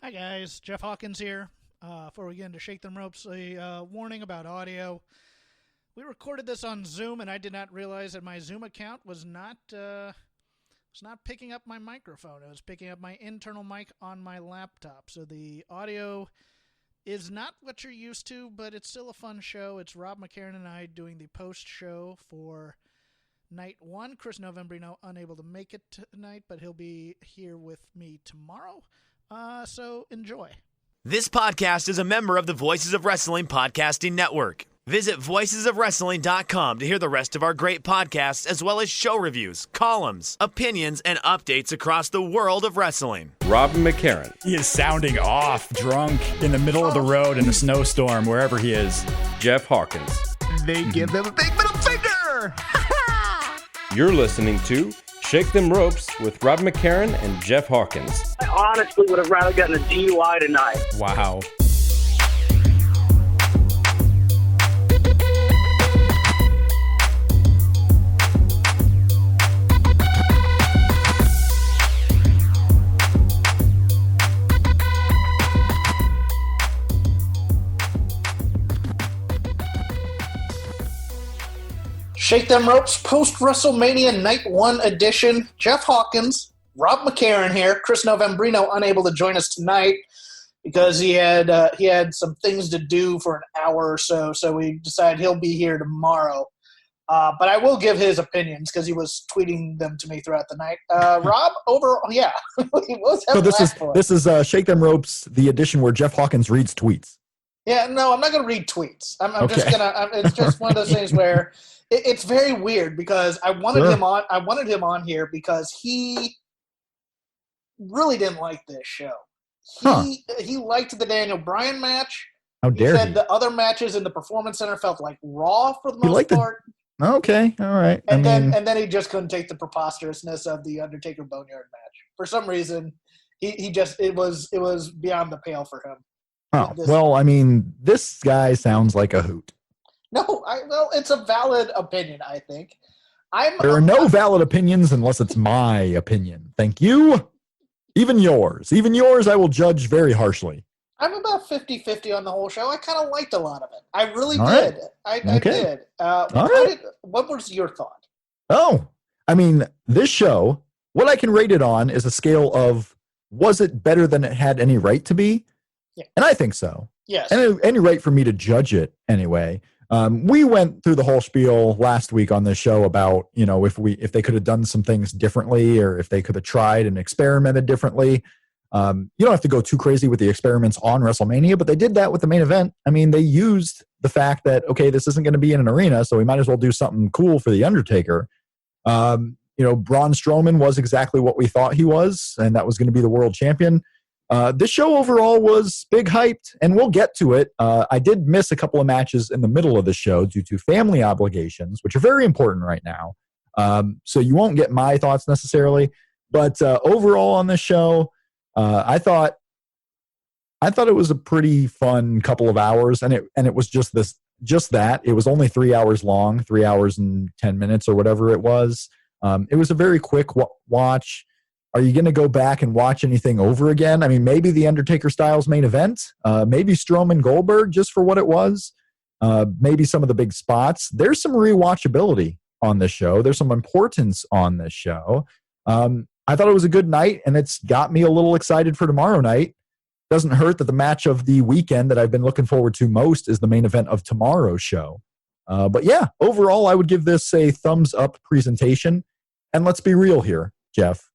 Hi guys, Jeff Hawkins here. Before we get into Shake Them Ropes, a warning about audio. We recorded this on Zoom, and I did not realize that my Zoom account was not picking up my microphone. It was picking up my internal mic on my laptop. So the audio is not what you're used to, but it's still a fun show. It's Rob McCarron and I doing the post show for night one. Chris Novembrino unable to make it tonight, but he'll be here with me tomorrow. So enjoy. This podcast is a member of the Voices of Wrestling Podcasting Network. Visit voicesofwrestling.com to hear the rest of our great podcasts, as well as show reviews, columns, opinions, and updates across the world of wrestling. Rob McCarron. He is sounding off, drunk, in the middle of the road in a snowstorm, wherever he is. Jeff Hawkins. They give him a big middle finger! You're listening to Shake Them Ropes with Rob McCarron and Jeff Hawkins. I honestly would have rather gotten a DUI tonight. Wow. Shake Them Ropes, post-WrestleMania Night 1 edition. Jeff Hawkins, Rob McCarron here. Chris Novembrino unable to join us tonight because he had some things to do for an hour or so, so we decided he'll be here tomorrow. But I will give his opinions because he was tweeting them to me throughout the night. Rob, overall, yeah. So this is Shake Them Ropes, the edition where Jeff Hawkins reads tweets. Yeah, no, I'm not going to read tweets. I'm Okay. just gonna. It's just one of those things where it's very weird because I wanted him on. I wanted him on here because he really didn't like this show. He liked the Daniel Bryan match. How dare he? Said he? the other matches in the Performance Center felt like Raw for the most part. Okay, all right. And then he just couldn't take the preposterousness of the Undertaker Boneyard match. For some reason, it was beyond the pale for him. Oh, well, I mean, this guy sounds like a hoot. No, it's a valid opinion, I think. There are no valid opinions unless it's my opinion. Thank you. Even yours, I will judge very harshly. I'm about 50-50 on the whole show. I kind of liked a lot of it. I really All did. right. I Okay. did. What was your thought? Oh, I mean, this show, what I can rate it on is a scale of, was it better than it had any right to be? Yeah. And I think so. Yes. And any right for me to judge it anyway. We went through the whole spiel last week on this show about, if they could have done some things differently or if they could have tried and experimented differently. You don't have to go too crazy with the experiments on WrestleMania, but they did that with the main event. I mean, they used the fact that, okay, this isn't going to be in an arena, so we might as well do something cool for The Undertaker. Braun Strowman was exactly what we thought he was, and that was going to be the world champion. This show overall was big hyped, and we'll get to it. I did miss a couple of matches in the middle of the show due to family obligations, which are very important right now. So you won't get my thoughts necessarily. But overall on this show, I thought it was a pretty fun couple of hours, and it was just that. It was only 3 hours long, 3 hours and 10 minutes or whatever it was. It was a very quick watch. Are you going to go back and watch anything over again? I mean, maybe the Undertaker Styles main event, maybe Strowman Goldberg just for what it was, maybe some of the big spots. There's some rewatchability on this show. There's some importance on this show. I thought it was a good night, and it's got me a little excited for tomorrow night. Doesn't hurt that the match of the weekend that I've been looking forward to most is the main event of tomorrow's show. But yeah, overall, I would give this a thumbs up presentation. And let's be real here, Jeff.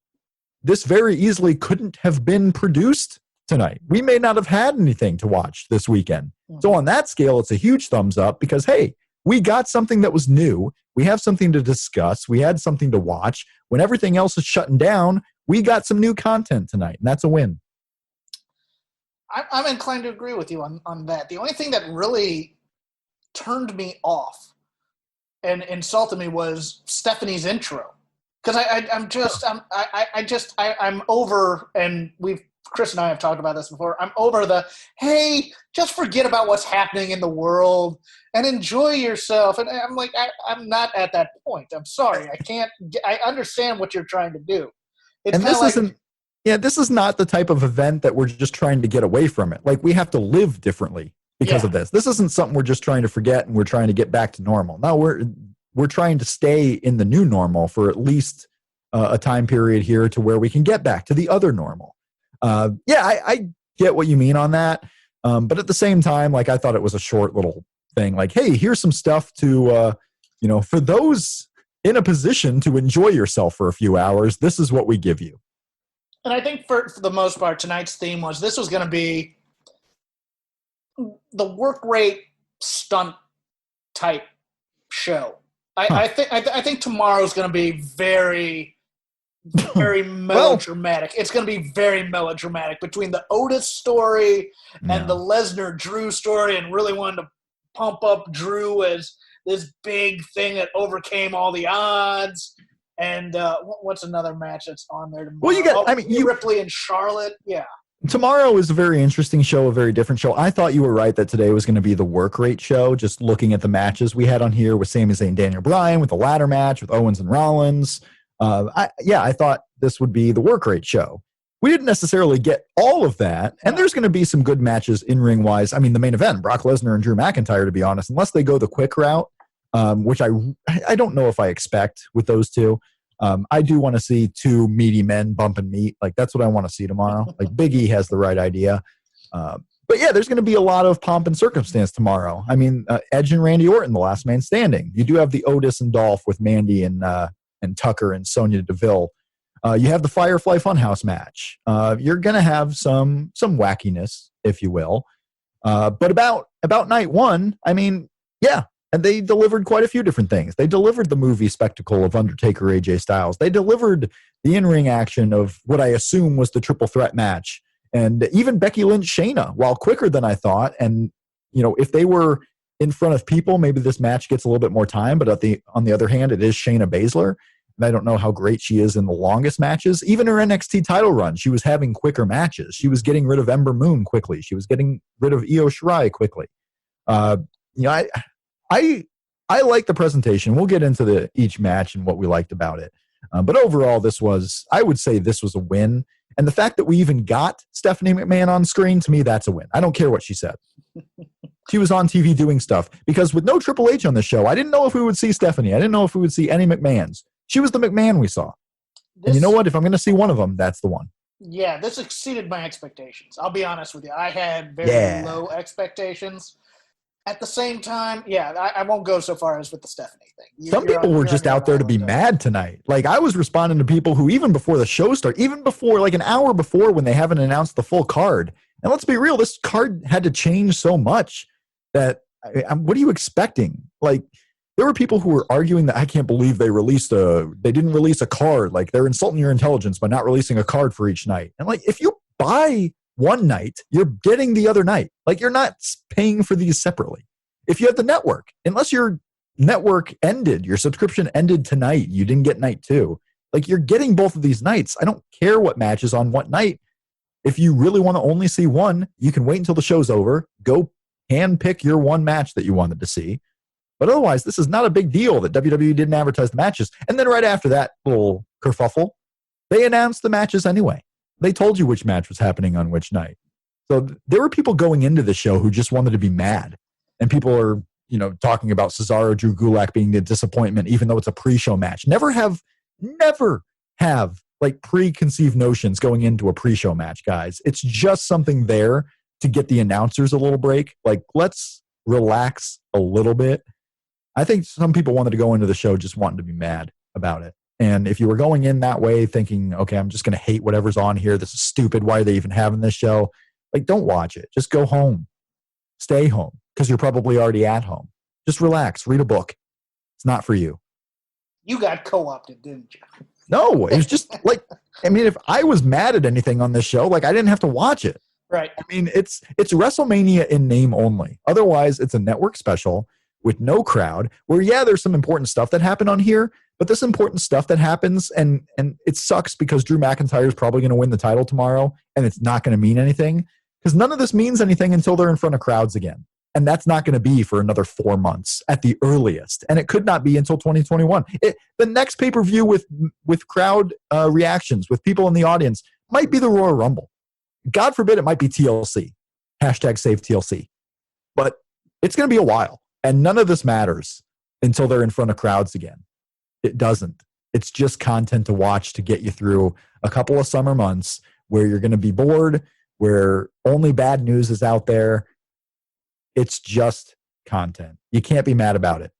This very easily couldn't have been produced tonight. We may not have had anything to watch this weekend. So on that scale, it's a huge thumbs up because, hey, we got something that was new. We have something to discuss. We had something to watch. When everything else is shutting down, we got some new content tonight, and that's a win. I'm inclined to agree with you on that. The only thing that really turned me off and insulted me was Stephanie's intro. Because I'm over, and Chris and I have talked about this before. I'm over hey, just forget about what's happening in the world and enjoy yourself. And I'm like, I'm not at that point. I'm sorry. I understand what you're trying to do. It's and this isn't this is not the type of event that we're just trying to get away from it. Like, we have to live differently because of this. This isn't something we're just trying to forget and we're trying to get back to normal. No, we're trying to stay in the new normal for at least a time period here to where we can get back to the other normal. I get what you mean on that. But at the same time, like, I thought it was a short little thing. Like, hey, here's some stuff to, for those in a position to enjoy yourself for a few hours, this is what we give you. And I think for the most part, tonight's theme was this was going to be the work rate stunt type show. I think tomorrow's going to be very, very melodramatic. It's going to be very melodramatic between the Otis story and the Lesnar-Drew story, and really wanted to pump up Drew as this big thing that overcame all the odds. And what's another match that's on there tomorrow? Well, Ripley and Charlotte. Yeah. Tomorrow is a very interesting show, a very different show. I thought you were right that today was going to be the work rate show, just looking at the matches we had on here with Sami Zayn and Daniel Bryan, with the ladder match, with Owens and Rollins. I thought this would be the work rate show. We didn't necessarily get all of that, and there's going to be some good matches in-ring wise. I mean, the main event, Brock Lesnar and Drew McIntyre, to be honest, unless they go the quick route, which I don't know if I expect with those two. I do want to see two meaty men bump and meet. Like, that's what I want to see tomorrow. Like, Big E has the right idea. But yeah, there's going to be a lot of pomp and circumstance tomorrow. I mean, Edge and Randy Orton, the last man standing. You do have the Otis and Dolph with Mandy and Tucker and Sonya Deville. You have the Firefly Funhouse match. You're going to have some wackiness, if you will. But about night one, I mean, yeah. And they delivered quite a few different things. They delivered the movie spectacle of Undertaker AJ Styles. They delivered the in-ring action of what I assume was the triple threat match. And even Becky Lynch Shayna, while quicker than I thought. And, if they were in front of people, maybe this match gets a little bit more time. But on the other hand, it is Shayna Baszler. And I don't know how great she is in the longest matches. Even her NXT title run, she was having quicker matches. She was getting rid of Ember Moon quickly. She was getting rid of Io Shirai quickly. I like the presentation. We'll get into each match and what we liked about it. But overall, I would say this was a win. And the fact that we even got Stephanie McMahon on screen, to me, that's a win. I don't care what she said. She was on TV doing stuff. Because with no Triple H on the show, I didn't know if we would see Stephanie. I didn't know if we would see any McMahons. She was the McMahon we saw. And you know what? If I'm going to see one of them, that's the one. Yeah, this exceeded my expectations. I'll be honest with you. I had very low expectations. At the same time, I won't go so far as with the Stephanie thing. Some people were just out there to be mad tonight. Like, I was responding to people who, even before the show started, even before, like an hour before when they haven't announced the full card. And let's be real, this card had to change so much that, what are you expecting? Like, there were people who were arguing that I can't believe they didn't release a card. Like, they're insulting your intelligence by not releasing a card for each night. And like, if you buy one night, you're getting the other night. Like, you're not paying for these separately. If you have the network, unless your network ended, your subscription ended tonight, you didn't get night two. Like, you're getting both of these nights. I don't care what match is on what night. If you really want to only see one, you can wait until the show's over, go hand pick your one match that you wanted to see. But otherwise, this is not a big deal that WWE didn't advertise the matches. And then right after that little kerfuffle, they announced the matches anyway. They told you which match was happening on which night. So there were people going into the show who just wanted to be mad. And people are, talking about Cesaro, Drew Gulak being the disappointment, even though it's a pre-show match. Never have like preconceived notions going into a pre-show match, guys. It's just something there to get the announcers a little break. Like, let's relax a little bit. I think some people wanted to go into the show just wanting to be mad about it. And if you were going in that way thinking, okay, I'm just going to hate whatever's on here, this is stupid, why are they even having this show? Like, don't watch it. Just go home. Stay home, because you're probably already at home. Just relax. Read a book. It's not for you. You got co-opted, didn't you? No, it was just like, I mean, if I was mad at anything on this show, like, I didn't have to watch it. Right. I mean, it's WrestleMania in name only. Otherwise, it's a network special with no crowd where, there's some important stuff that happened on here, but this important stuff that happens, and it sucks because Drew McIntyre is probably going to win the title tomorrow, and it's not going to mean anything because none of this means anything until they're in front of crowds again. And that's not going to be for another 4 months at the earliest. And it could not be until 2021. The next pay-per-view with crowd reactions, with people in the audience, might be the Royal Rumble. God forbid it might be TLC. Hashtag save TLC. But it's going to be a while. And none of this matters until they're in front of crowds again. It doesn't. It's just content to watch to get you through a couple of summer months where you're going to be bored, where only bad news is out there. It's just content. You can't be mad about it.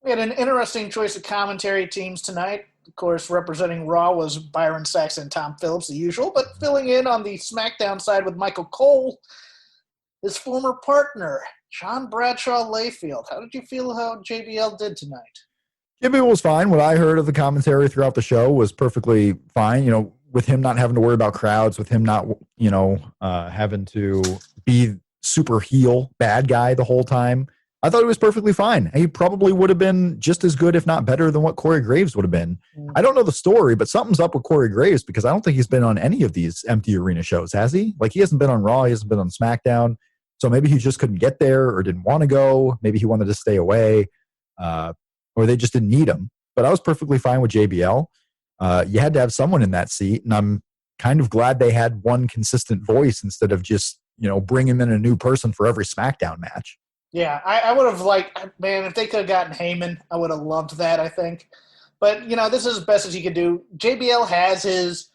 We had an interesting choice of commentary teams tonight. Of course, representing Raw was Byron Saxton and Tom Phillips, the usual, but filling in on the SmackDown side with Michael Cole, his former partner, John Bradshaw Layfield. How did you feel how JBL did tonight? JBL was fine. What I heard of the commentary throughout the show was perfectly fine. You know, with him not having to worry about crowds, with him not, having to be super heel bad guy the whole time. I thought it was perfectly fine. He probably would have been just as good, if not better, than what Corey Graves would have been. I don't know the story, but something's up with Corey Graves because I don't think he's been on any of these empty arena shows, has he? Like, he hasn't been on Raw, he hasn't been on SmackDown. So maybe he just couldn't get there or didn't want to go. Maybe he wanted to stay away, or they just didn't need him. But I was perfectly fine with JBL. You had to have someone in that seat, and I'm kind of glad they had one consistent voice instead of just, bringing in a new person for every SmackDown match. Yeah, I would have liked, man, if they could have gotten Heyman, I would have loved that, I think. But, this is as best as he could do. JBL has his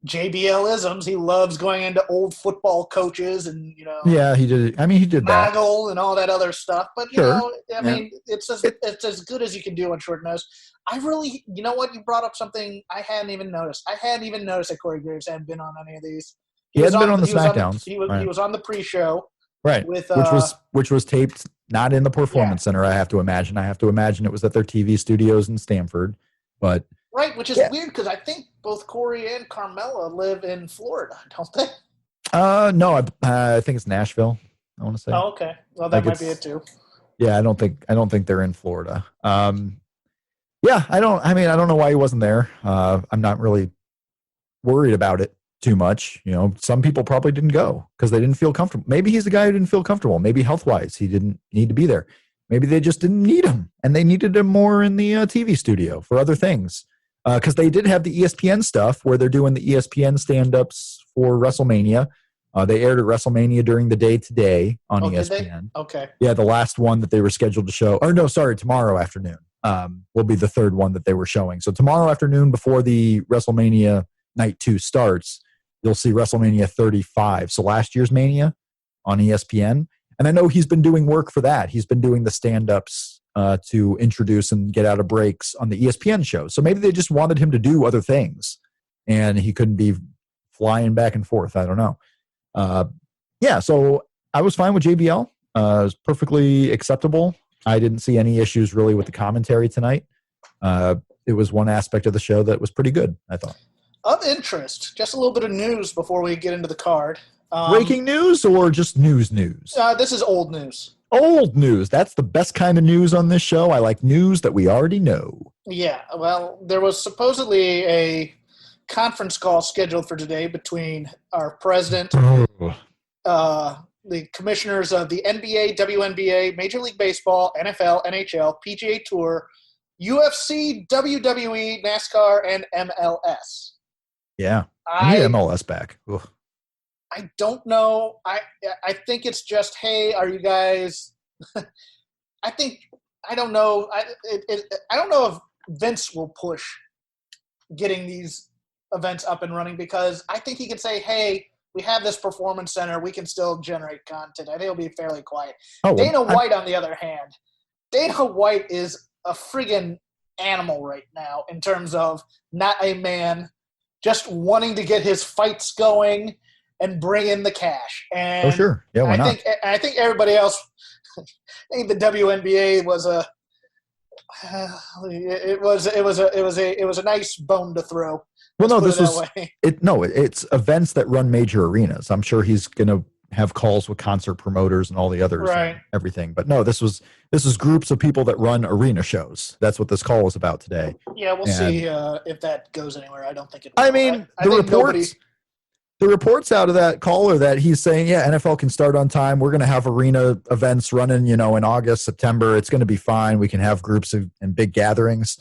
JBL-isms. He loves going into old football coaches and, Yeah, he did. I mean, he did that. Maggle and all that other stuff. But, Sure. It's as good as you can do on short notice. I really, you brought up something I hadn't even noticed. I hadn't even noticed that Corey Graves hadn't been on any of these. He hadn't been on the SmackDowns. He was on the pre-show. Right, which was taped not in the Performance Center, I have to imagine. I have to imagine it was at their TV studios in Stamford. But right, which is weird because I think both Corey and Carmella live in Florida, don't they? No, I think it's Nashville, I want to say. Oh, okay. Well, that might be it too. Yeah, I don't think they're in Florida. Yeah, I don't know why he wasn't there. I'm not really worried about it too much. Some people probably didn't go because they didn't feel comfortable. Maybe he's the guy who didn't feel comfortable. Maybe health-wise he didn't need to be there. Maybe they just didn't need him, and they needed him more in the TV studio for other things. Because they did have the ESPN stuff where they're doing the ESPN stand-ups for WrestleMania. They aired at WrestleMania during the day today on ESPN. Okay. Yeah, the last one that they were scheduled to show. Or no, sorry, tomorrow afternoon will be the third one that they were showing. So tomorrow afternoon before the WrestleMania Night 2 starts, you'll see WrestleMania 35. So last year's Mania on ESPN. And I know he's been doing work for that. He's been doing the stand-ups to introduce and get out of breaks on the ESPN show. So maybe they just wanted him to do other things, and he couldn't be flying back and forth. I don't know. So I was fine with JBL. It was perfectly acceptable. I didn't see any issues really with the commentary tonight. It was one aspect of the show that was pretty good, I thought. Of interest, just a little bit of news before we get into the card. Breaking news or just news? This is old news. Old news. That's the best kind of news on this show. I like news that we already know. Yeah, well, there was supposedly a conference call scheduled for today between our president, the commissioners of the NBA, WNBA, Major League Baseball, NFL, NHL, PGA Tour, UFC, WWE, NASCAR, and MLS. Yeah, I need MLS back. Ugh. I don't know. I think it's just, hey, are you guys? I don't know. I don't know if Vince will push getting these events up and running because I think he can say, hey, we have this performance center. We can still generate content. I think it'll be fairly quiet. Dana White, on the other hand, Dana White is a friggin' animal right now in terms of not a man, just wanting to get his fights going and bring in the cash. And sure. Yeah, why not? I think everybody else, I think the WNBA was it was a nice bone to throw. Well, no, it's events that run major arenas. I'm sure he's going to have calls with concert promoters and all the others, right, and everything. But no, this is groups of people that run arena shows. That's what this call is about today. Yeah, we'll see if that goes anywhere. I don't think it will. I mean, the reports out of that call are that he's saying, yeah, NFL can start on time. We're going to have arena events running, in August, September. It's going to be fine. We can have groups and big gatherings.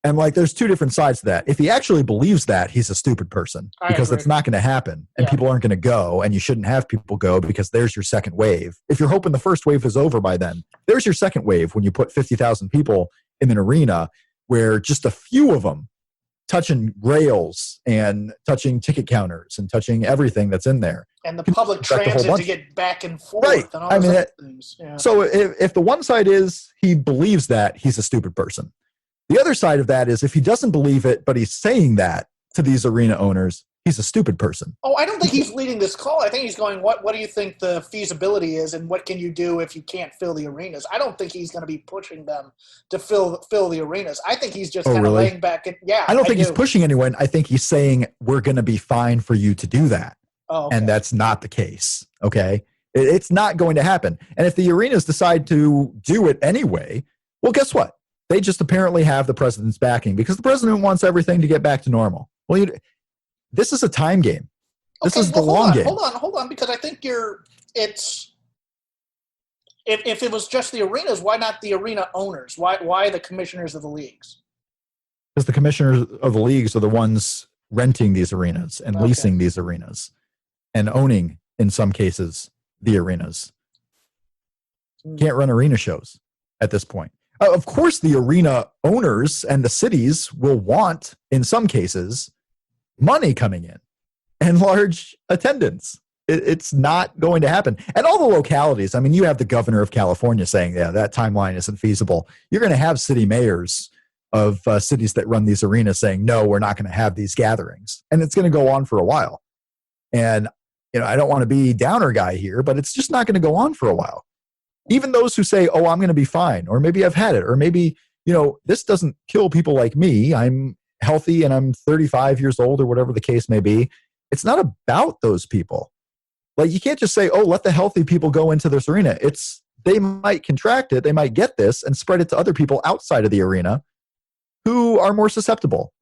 And like, there's two different sides to that. If he actually believes that, he's a stupid person because it's not going to happen and people aren't going to go, and you shouldn't have people go because there's your second wave. If you're hoping the first wave is over by then, there's your second wave when you put 50,000 people in an arena where just a few of them touching rails and touching ticket counters and touching everything that's in there. And the public transit to get back and forth. Right. And all those other things. Yeah. So if the one side is he believes that, he's a stupid person. The other side of that is if he doesn't believe it, but he's saying that to these arena owners, he's a stupid person. Oh, I don't think he's leading this call. I think he's going, what do you think the feasibility is, and what can you do if you can't fill the arenas? I don't think he's going to be pushing them to fill the arenas. I think he's just kind of laying back. I don't think he's pushing anyone. I think he's saying we're going to be fine for you to do that. Oh, okay. And that's not the case, okay? It's not going to happen. And if the arenas decide to do it anyway, well, guess what? They just apparently have the president's backing because the president wants everything to get back to normal. Well, this is a time game. This is the long game. Hold on, because I think if it was just the arenas, why not the arena owners? Why the commissioners of the leagues? Because the commissioners of the leagues are the ones renting these arenas and leasing these arenas and owning, in some cases, the arenas. Can't run arena shows at this point. Of course, the arena owners and the cities will want, in some cases, money coming in and large attendance. It's not going to happen. And all the localities, I mean, you have the governor of California saying, yeah, that timeline isn't feasible. You're going to have city mayors of cities that run these arenas saying, no, we're not going to have these gatherings. And it's going to go on for a while. And, I don't want to be downer guy here, but it's just not going to go on for a while. Even those who say, oh, I'm going to be fine, or maybe I've had it, or maybe, this doesn't kill people like me. I'm healthy and I'm 35 years old or whatever the case may be. It's not about those people. Like, you can't just say, oh, let the healthy people go into this arena. They might contract it. They might get this and spread it to other people outside of the arena who are more susceptible.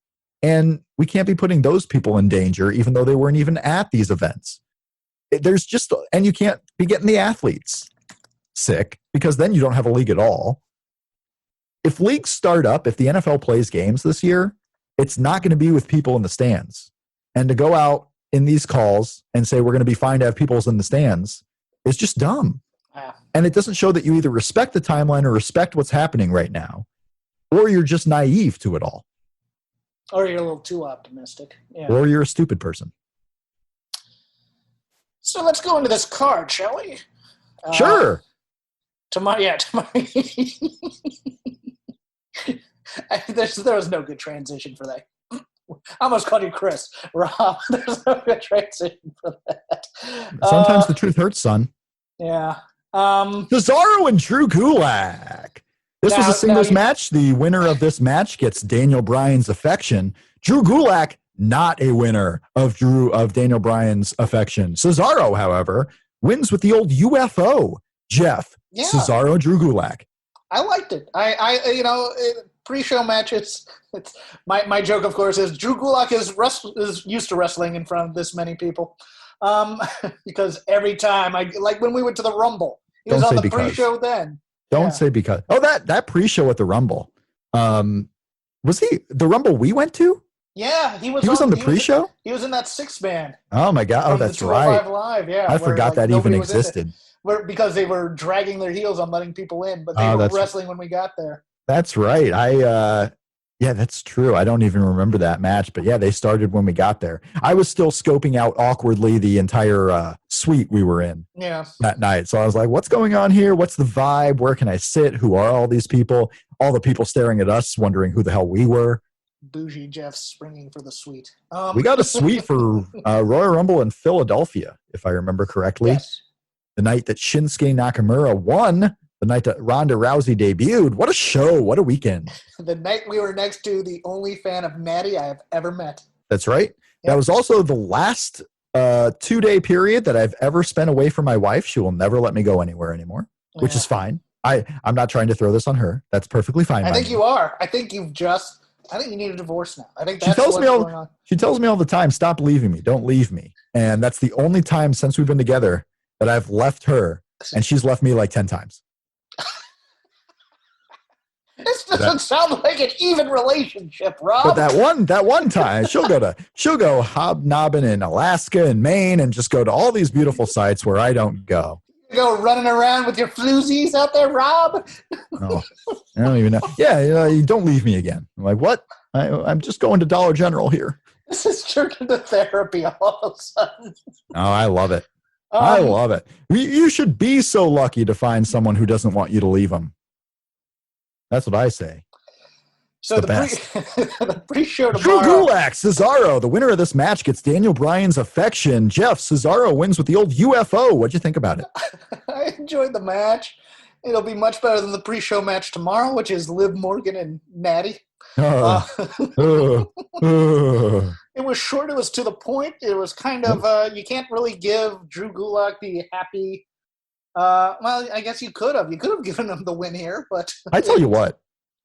And we can't be putting those people in danger, even though they weren't even at these events. And you can't be getting the athletes sick because then you don't have a league at all. If leagues start up, if the NFL plays games this year, it's not going to be with people in the stands. And to go out in these calls and say we're going to be fine to have people in the stands is just dumb. And it doesn't show that you either respect the timeline or respect what's happening right now, or you're just naive to it all. Or you're a little too optimistic. Yeah. Or you're a stupid person. So let's go into this card, shall we? Sure. There was no good transition for that. I almost called you Chris. Rob, there's no good transition for that. Sometimes the truth hurts, son. Yeah. Cesaro and Drew Gulak. This was a singles match. The winner of this match gets Daniel Bryan's affection. Drew Gulak, not a winner of Daniel Bryan's affection. Cesaro, however, wins with the old UFO. Jeff, Cesaro, Drew Gulak. I liked it. Pre-show matches. It's my joke, of course, is Drew Gulak is used to wrestling in front of this many people, because every time like when we went to the Rumble, he was on the pre-show then. Don't say because. Oh, that pre-show at the Rumble. Was he the Rumble we went to? Yeah, he was on the pre-show. He was in that 6-man. Oh my God! Oh, that's right. Live, yeah. I forgot that even existed. Because they were dragging their heels on letting people in, but they were wrestling when we got there. That's right. Yeah, that's true. I don't even remember that match, but yeah, they started when we got there. I was still scoping out awkwardly the entire suite we were in that night. So I was like, what's going on here? What's the vibe? Where can I sit? Who are all these people? All the people staring at us, wondering who the hell we were. Bougie Jeff springing for the suite. We got a suite for Royal Rumble in Philadelphia, if I remember correctly. Yes. The night that Shinsuke Nakamura won. The night that Ronda Rousey debuted. What a show. What a weekend. The night we were next to the only fan of Natty I have ever met. That's right. Yep. That was also the last 2-day period that I've ever spent away from my wife. She will never let me go anywhere anymore, which is fine. I'm not trying to throw this on her. That's perfectly fine. I think you are. I think you need a divorce now. I think that's what's going on. She tells me all the time, stop leaving me. Don't leave me. And that's the only time since we've been together that I've left her, and she's left me like 10 times. It's doesn't sound like an even relationship, Rob. But that one time, she'll go hobnobbing in Alaska and Maine and just go to all these beautiful sites where I don't go. You go running around with your floozies out there, Rob? Oh, I don't even know. Yeah, you don't leave me again. I'm like, what? I'm just going to Dollar General here. This is turning into therapy all of a sudden. Oh, I love it. I love it. You should be so lucky to find someone who doesn't want you to leave them. That's what I say. So the pre-show tomorrow. Drew Gulak, Cesaro. The winner of this match gets Daniel Bryan's affection. Jeff, Cesaro wins with the old UFO. What'd you think about it? I enjoyed the match. It'll be much better than the pre-show match tomorrow, which is Liv Morgan and Natty. It was short. It was to the point. It was kind of you can't really give Drew Gulak the happy. Well, I guess you could have. You could have given him the win here, but I tell you what.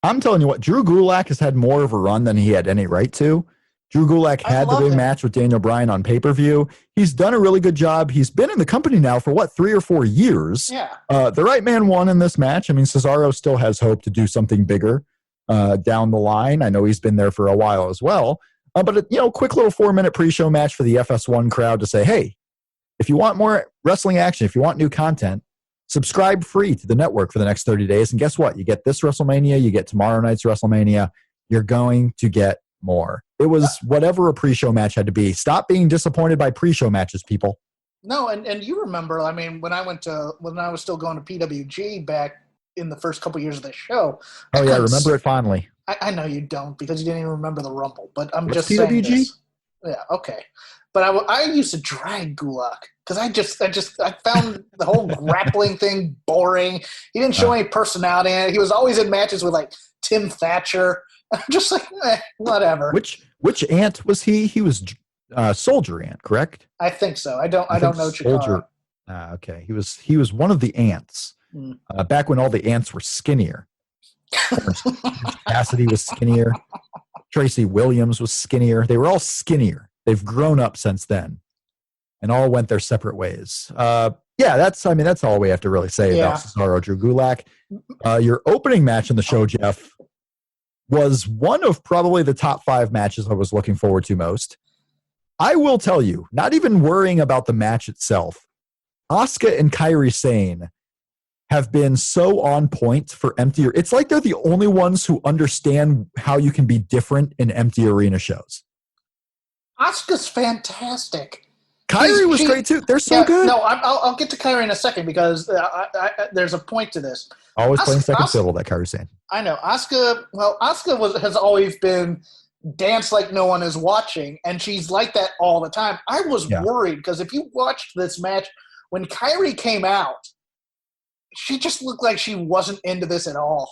I'm telling you what. Drew Gulak has had more of a run than he had any right to. Drew Gulak had the big match with Daniel Bryan on pay-per-view. He's done a really good job. He's been in the company now for 3 or 4 years. Yeah. The right man won in this match. I mean, Cesaro still has hope to do something bigger down the line. I know he's been there for a while as well. But quick little 4-minute pre-show match for the FS1 crowd to say, hey, if you want more wrestling action, if you want new content, subscribe free to the network for the next 30 days. And guess what? You get this WrestleMania. You get tomorrow night's WrestleMania. You're going to get more. It was whatever a pre-show match had to be. Stop being disappointed by pre-show matches, people. No, and you remember, I mean, when I was still going to PWG back in the first couple years of the show. Oh, yeah, I remember it fondly. I know you don't because you didn't even remember the Rumble, but I'm What's just saying PWG? this. Yeah, okay. But I used to drag Gulak because I found the whole grappling thing boring. He didn't show any personality in it. He was always in matches with like Tim Thatcher. I'm just like, whatever. Which ant was he? He was Soldier Ant, correct? I think so. I don't know Soldier. Okay, he was one of the ants back when all the ants were skinnier. Cassidy was skinnier. Tracy Williams was skinnier. They were all skinnier. They've grown up since then, and all went their separate ways. That's all we have to really say about Cesaro Drew Gulak. Your opening match in the show, Jeff, was one of probably the top 5 matches I was looking forward to most. I will tell you, not even worrying about the match itself, Asuka and Kairi Sane have been so on point for empty. It's like they're the only ones who understand how you can be different in empty arena shows. Asuka's fantastic. Kyrie was great too. They're so good. No, I'll get to Kyrie in a second because there's a point to this. Always playing second fiddle, that Kyrie's saying. I know. Asuka has always been dance like no one is watching, and she's like that all the time. I was worried because if you watched this match, when Kyrie came out, she just looked like she wasn't into this at all.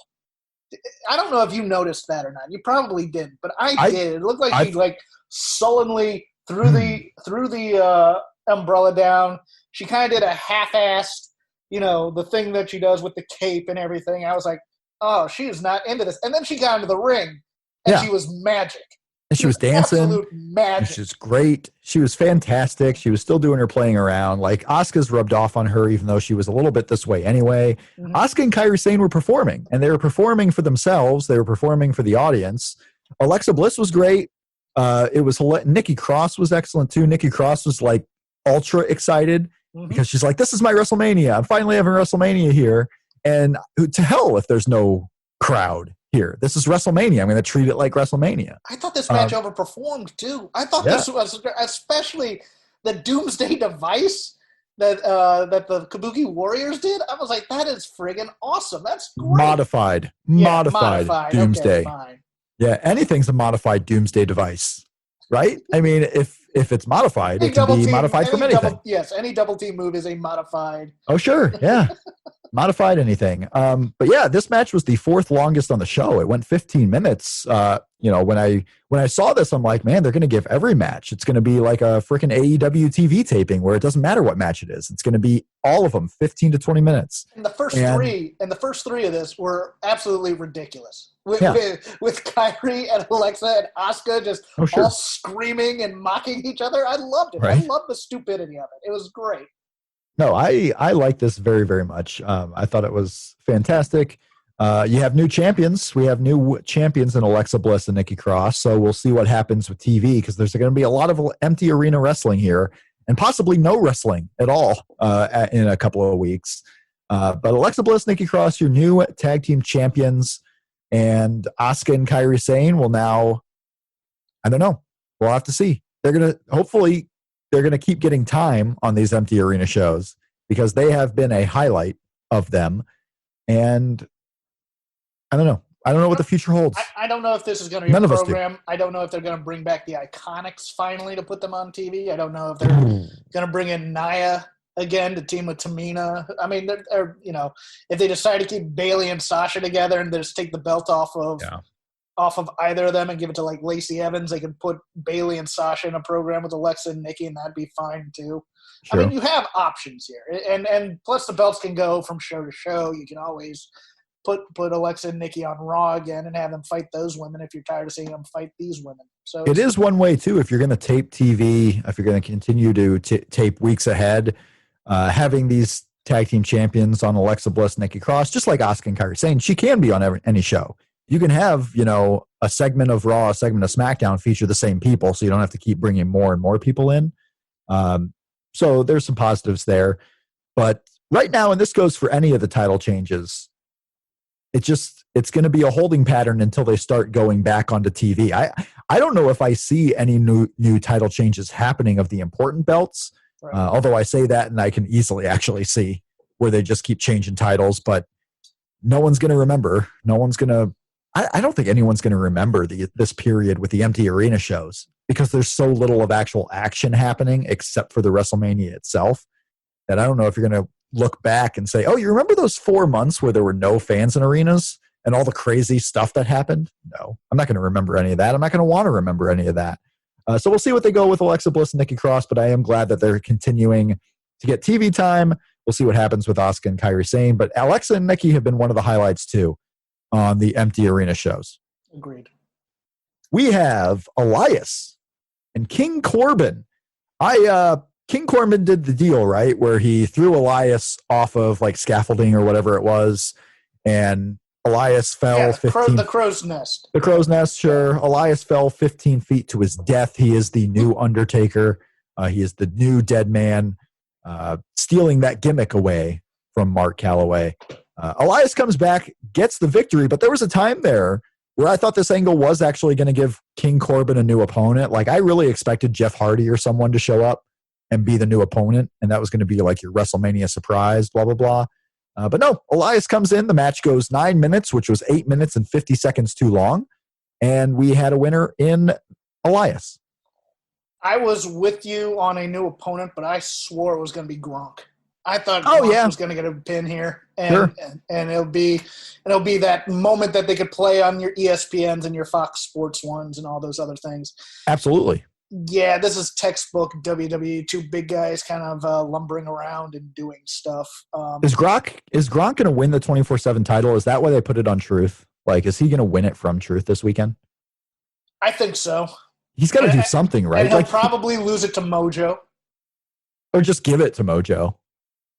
I don't know if you noticed that or not. You probably didn't, but I did. It looked like she sullenly threw the umbrella down. She kind of did a half-assed, the thing that she does with the cape and everything. I was like, oh, she is not into this. And then she got into the ring, and she was magic. And she was dancing. Absolute magic. She was great. She was fantastic. She was still doing her playing around. Like, Asuka's rubbed off on her, even though she was a little bit this way anyway. Mm-hmm. Asuka and Kairi Sane were performing, and they were performing for themselves. They were performing for the audience. Alexa Bliss was great. It was Nikki Cross was excellent too. Nikki Cross was like ultra excited because she's like, "This is my WrestleMania. I'm finally having WrestleMania here." And to hell if there's no crowd here. This is WrestleMania. I'm going to treat it like WrestleMania. I thought this match overperformed too. I thought this was, especially the Doomsday device that the Kabuki Warriors did. I was like, that is friggin' awesome. That's great. Modified Doomsday. Okay, fine. Yeah, anything's a modified Doomsday device, right? I mean, if it's modified, it can be modified from anything. Any double team move is a modified. Oh, sure, yeah. Modified anything. But yeah, this match was the 4th longest on the show. It went 15 minutes. When I saw this, I'm like, man, they're going to give every match. It's going to be like a freaking AEW TV taping where it doesn't matter what match it is. It's going to be all of them, 15 to 20 minutes. And the first three of this were absolutely ridiculous. With Kyrie and Alexa and Asuka just all screaming and mocking each other. I loved it. Right? I loved the stupidity of it. It was great. No, I like this very, very much. I thought it was fantastic. You have new champions. We have new champions in Alexa Bliss and Nikki Cross. So we'll see what happens with TV because there's going to be a lot of empty arena wrestling here and possibly no wrestling at all in a couple of weeks. But Alexa Bliss, Nikki Cross, your new tag team champions, and Asuka and Kairi Sane will now, I don't know. We'll have to see. Hopefully they're going to keep getting time on these empty arena shows because they have been a highlight of them. And I don't know. I don't know what the future holds. I don't know if this is going to be a program. I don't know if they're going to bring back the Iconics finally to put them on TV. I don't know if they're going to bring in Nia again to team with Tamina. I mean, they're if they decide to keep Bayley and Sasha together and just take the belt off of either of them and give it to like Lacey Evans, they can put Bayley and Sasha in a program with Alexa and Nikki, and that'd be fine too. Sure. I mean, you have options here, and plus the belts can go from show to show. You can always put Alexa and Nikki on Raw again and have them fight those women if you're tired of seeing them fight these women. So it is one way too. If you're going to tape TV, if you're going to continue to tape weeks ahead, having these tag team champions on Alexa Bliss, Nikki Cross, just like Asuka and Kairi Sane, she can be on any show. You can have, a segment of Raw, a segment of SmackDown feature the same people, so you don't have to keep bringing more and more people in. So there's some positives there. But right now, and this goes for any of the title changes, it's going to be a holding pattern until they start going back onto TV. I don't know if I see any new title changes happening of the important belts, right. Although I say that and I can easily actually see where they just keep changing titles, but no one's going to remember. No one's going to I don't think anyone's going to remember this period with the empty arena shows because there's so little of actual action happening except for the WrestleMania itself that I don't know if you're going to look back and say, oh, you remember those 4 months where there were no fans in arenas and all the crazy stuff that happened? No, I'm not going to remember any of that. I'm not going to want to remember any of that. So we'll see what they go with Alexa Bliss and Nikki Cross, but I am glad that they're continuing to get TV time. We'll see what happens with Asuka and Kairi Sane, but Alexa and Nikki have been one of the highlights too on the empty arena shows. Agreed. We have Elias and King Corbin. King Corbin did the deal, right, where he threw Elias off of like scaffolding or whatever it was, and Elias fell 15. The crow's nest. The crow's nest, sure. Elias fell 15 feet to his death. He is the new Undertaker. He is the new Dead Man, stealing that gimmick away from Mark Calloway. Elias comes back, gets the victory, but there was a time there where I thought this angle was actually going to give King Corbin a new opponent. Like I really expected Jeff Hardy or someone to show up and be the new opponent, and that was going to be like your WrestleMania surprise, blah, blah, blah. But no, Elias comes in. The match goes 9 minutes, which was 8 minutes and 50 seconds too long, and we had a winner in Elias. I was with you on a new opponent, but I swore it was going to be Gronk. I thought Gronk was going to get a pin here, and it'll be that moment that they could play on your ESPNs and your Fox Sports ones and all those other things. Absolutely. Yeah, this is textbook WWE. Two big guys kind of lumbering around and doing stuff. Is Gronk going to win the 24/7 title? Is that why they put it on Truth? Like, is he going to win it from Truth this weekend? I think so. He's got to do something, right? And he'll probably lose it to Mojo. Or just give it to Mojo.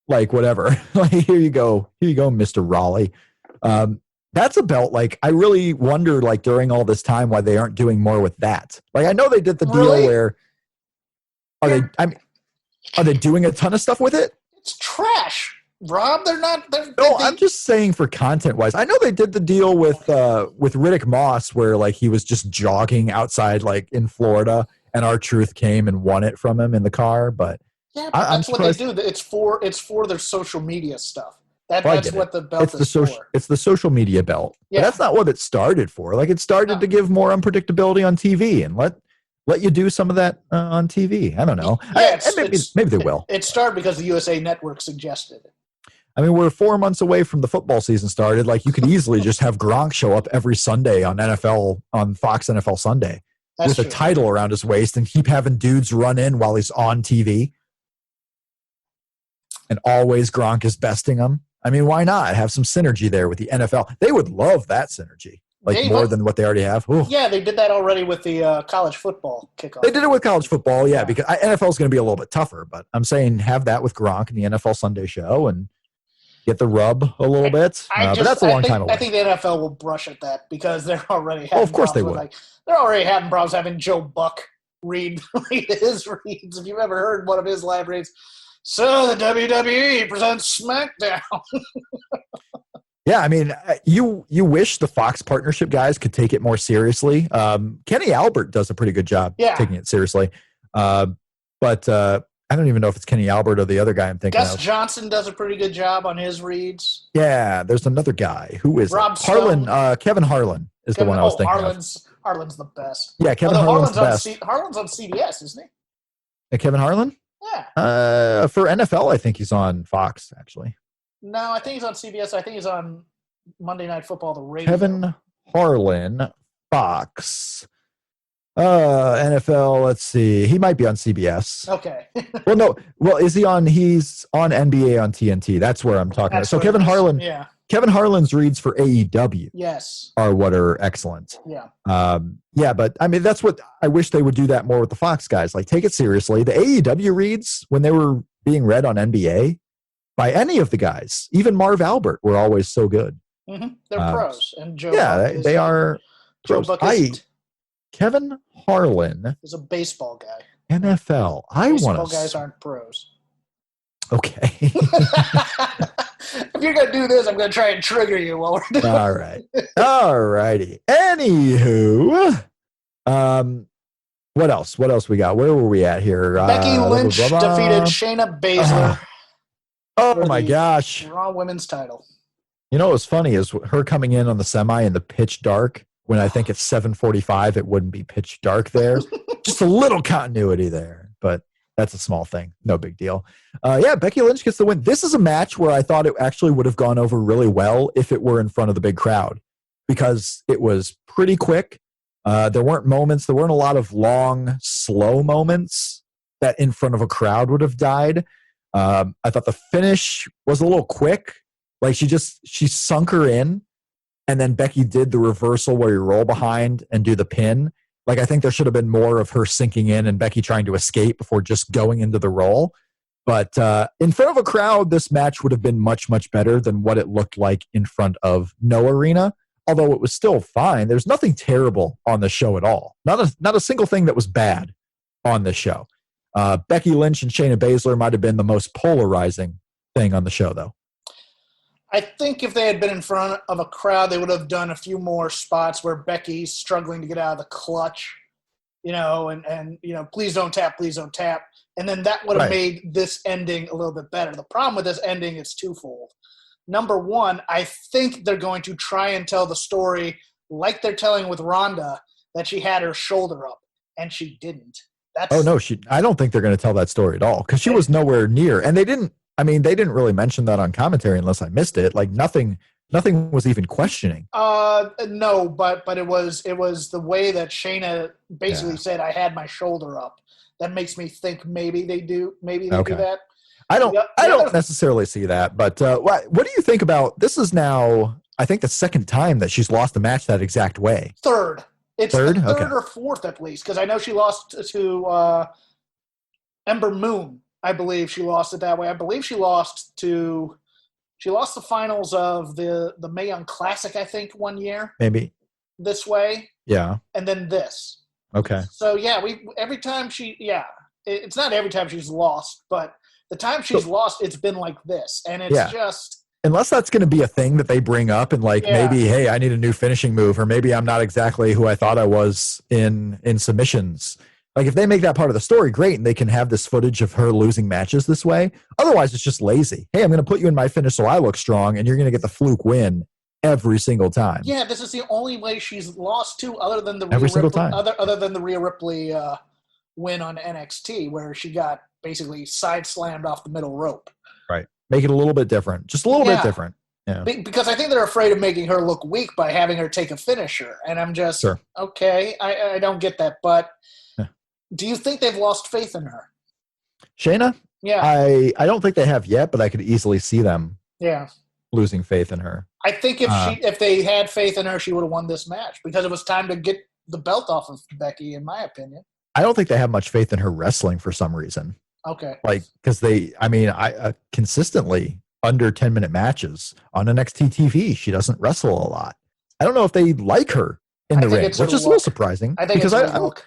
Like, whatever. Like, here you go, Mr. Raleigh. That's a belt. Like, I really wonder, like, during all this time, why they aren't doing more with that. Like, I know they did the deal where are they doing a ton of stuff with it? It's trash, Rob. They're not. I'm just saying for content wise. I know they did the deal with Riddick Moss, where like he was just jogging outside, like in Florida, and R-Truth came and won it from him in the car, but. Yeah, but that's what they do. It's for their social media stuff. That's what the belt is for. It's the social media belt. Yeah. But that's not what it started for. Like it started to give more unpredictability on TV and let you do some of that on TV. I don't know. Yeah, maybe they will. It started because the USA Network suggested it. I mean, we're 4 months away from the football season started. Like you could easily just have Gronk show up every Sunday on Fox NFL Sunday with a title around his waist and keep having dudes run in while he's on TV. And always Gronk is besting him. I mean, why not have some synergy there with the NFL? They would love that synergy, more than what they already have. Ooh. Yeah, they did that already with the college football kickoff. They did it with college football, yeah, because NFL is going to be a little bit tougher. But I'm saying have that with Gronk and the NFL Sunday show and get the rub a little bit. But that's a long time away. I think the NFL will brush at that because they're already having of course they would. They're already having problems having Joe Buck read his reads. If you've ever heard one of his live reads, so the WWE presents SmackDown. Yeah, I mean, you wish the Fox partnership guys could take it more seriously. Kenny Albert does a pretty good job taking it seriously. But I don't even know if it's Kenny Albert or the other guy I'm thinking Gus of. Johnson does a pretty good job on his reads. Yeah, there's another guy. Who is Rob it? Harlan, Kevin Harlan is the one I was thinking of. Harlan's the best. Yeah, Kevin Harlan's the best. Harlan's on CBS, isn't he? Kevin Harlan? Yeah. For NFL, I think he's on Fox, actually. No, I think he's on CBS. I think he's on Monday Night Football, the radio. Kevin Harlan, Fox. NFL, let's see. He might be on CBS. Okay. Is he on? He's on NBA on TNT. That's where I'm talking about. So Kevin Harlan. Yeah. Kevin Harlan's reads for AEW. Yes. Are what are excellent. Yeah. Yeah, but I mean, that's what I wish they would do that more with the Fox guys. Like, take it seriously. The AEW reads, when they were being read on NBA by any of the guys, even Marv Albert, were always so good. Mm-hmm. They're pros. And Joe Buck they are Joe pros. Buck Kevin Harlan is a baseball guy. NFL. Baseball guys aren't pros. Okay. If you're going to do this, I'm going to try and trigger you while we're doing it. All right. All righty. Anywho, what else? What else we got? Where were we at here? Becky Lynch defeated Shayna Baszler. Oh, my gosh. Raw Women's title. You know what was funny is her coming in on the semi in the pitch dark. When I think it's 7:45, it wouldn't be pitch dark there. Just a little continuity there, but that's a small thing. No big deal. Yeah, Becky Lynch gets the win. This is a match where I thought it actually would have gone over really well if it were in front of the big crowd because it was pretty quick. There weren't moments. There weren't a lot of long, slow moments that in front of a crowd would have died. I thought the finish was a little quick. Like she sunk her in. And then Becky did the reversal where you roll behind and do the pin. Like, I think there should have been more of her sinking in and Becky trying to escape before just going into the roll. But in front of a crowd, this match would have been much, much better than what it looked like in front of no arena. Although it was still fine. There's nothing terrible on the show at all. Not a single thing that was bad on the show. Becky Lynch and Shayna Baszler might have been the most polarizing thing on the show, though. I think if they had been in front of a crowd, they would have done a few more spots where Becky's struggling to get out of the clutch, and please don't tap. And then that would have made this ending a little bit better. The problem with this ending is twofold. Number one, I think they're going to try and tell the story like they're telling with Ronda, that she had her shoulder up, and she didn't. I don't think they're going to tell that story at all because she was nowhere near. And they didn't really mention that on commentary unless I missed it. Like nothing was even questioning. No, but it was the way that Shayna basically said I had my shoulder up. That makes me think maybe they do that. I don't necessarily see that, but what do you think about this? Is now I think the second time that she's lost a match that exact way. Third. It's third or fourth at least, because I know she lost to Ember Moon. I believe she lost it that way. I believe she lost the finals of the Mae Young Classic, I think, one year. Maybe. This way. Yeah. And then this. Okay. So, yeah, it's not every time she's lost, but the time she's lost, it's been like this. And it's just. Unless that's going to be a thing that they bring up and maybe, hey, I need a new finishing move, or maybe I'm not exactly who I thought I was in submissions. Like, if they make that part of the story, great, and they can have this footage of her losing matches this way. Otherwise, it's just lazy. Hey, I'm going to put you in my finish so I look strong, and you're going to get the fluke win every single time. Yeah, this is the only way she's lost to, other than the other than the Rhea Ripley win on NXT, where she got basically side slammed off the middle rope. Right. Make it a little bit different. Just a little bit different. Yeah. Because I think they're afraid of making her look weak by having her take a finisher. And I'm just, okay, I don't get that. But do you think they've lost faith in her? Shayna? Yeah. I don't think they have yet, but I could easily see them losing faith in her. I think if they had faith in her, she would have won this match because it was time to get the belt off of Becky, in my opinion. I don't think they have much faith in her wrestling for some reason. Okay. Like, because I consistently, under 10-minute matches on NXT TV. She doesn't wrestle a lot. I don't know if they like her in the ring, which is a little surprising. I think because it's I don't.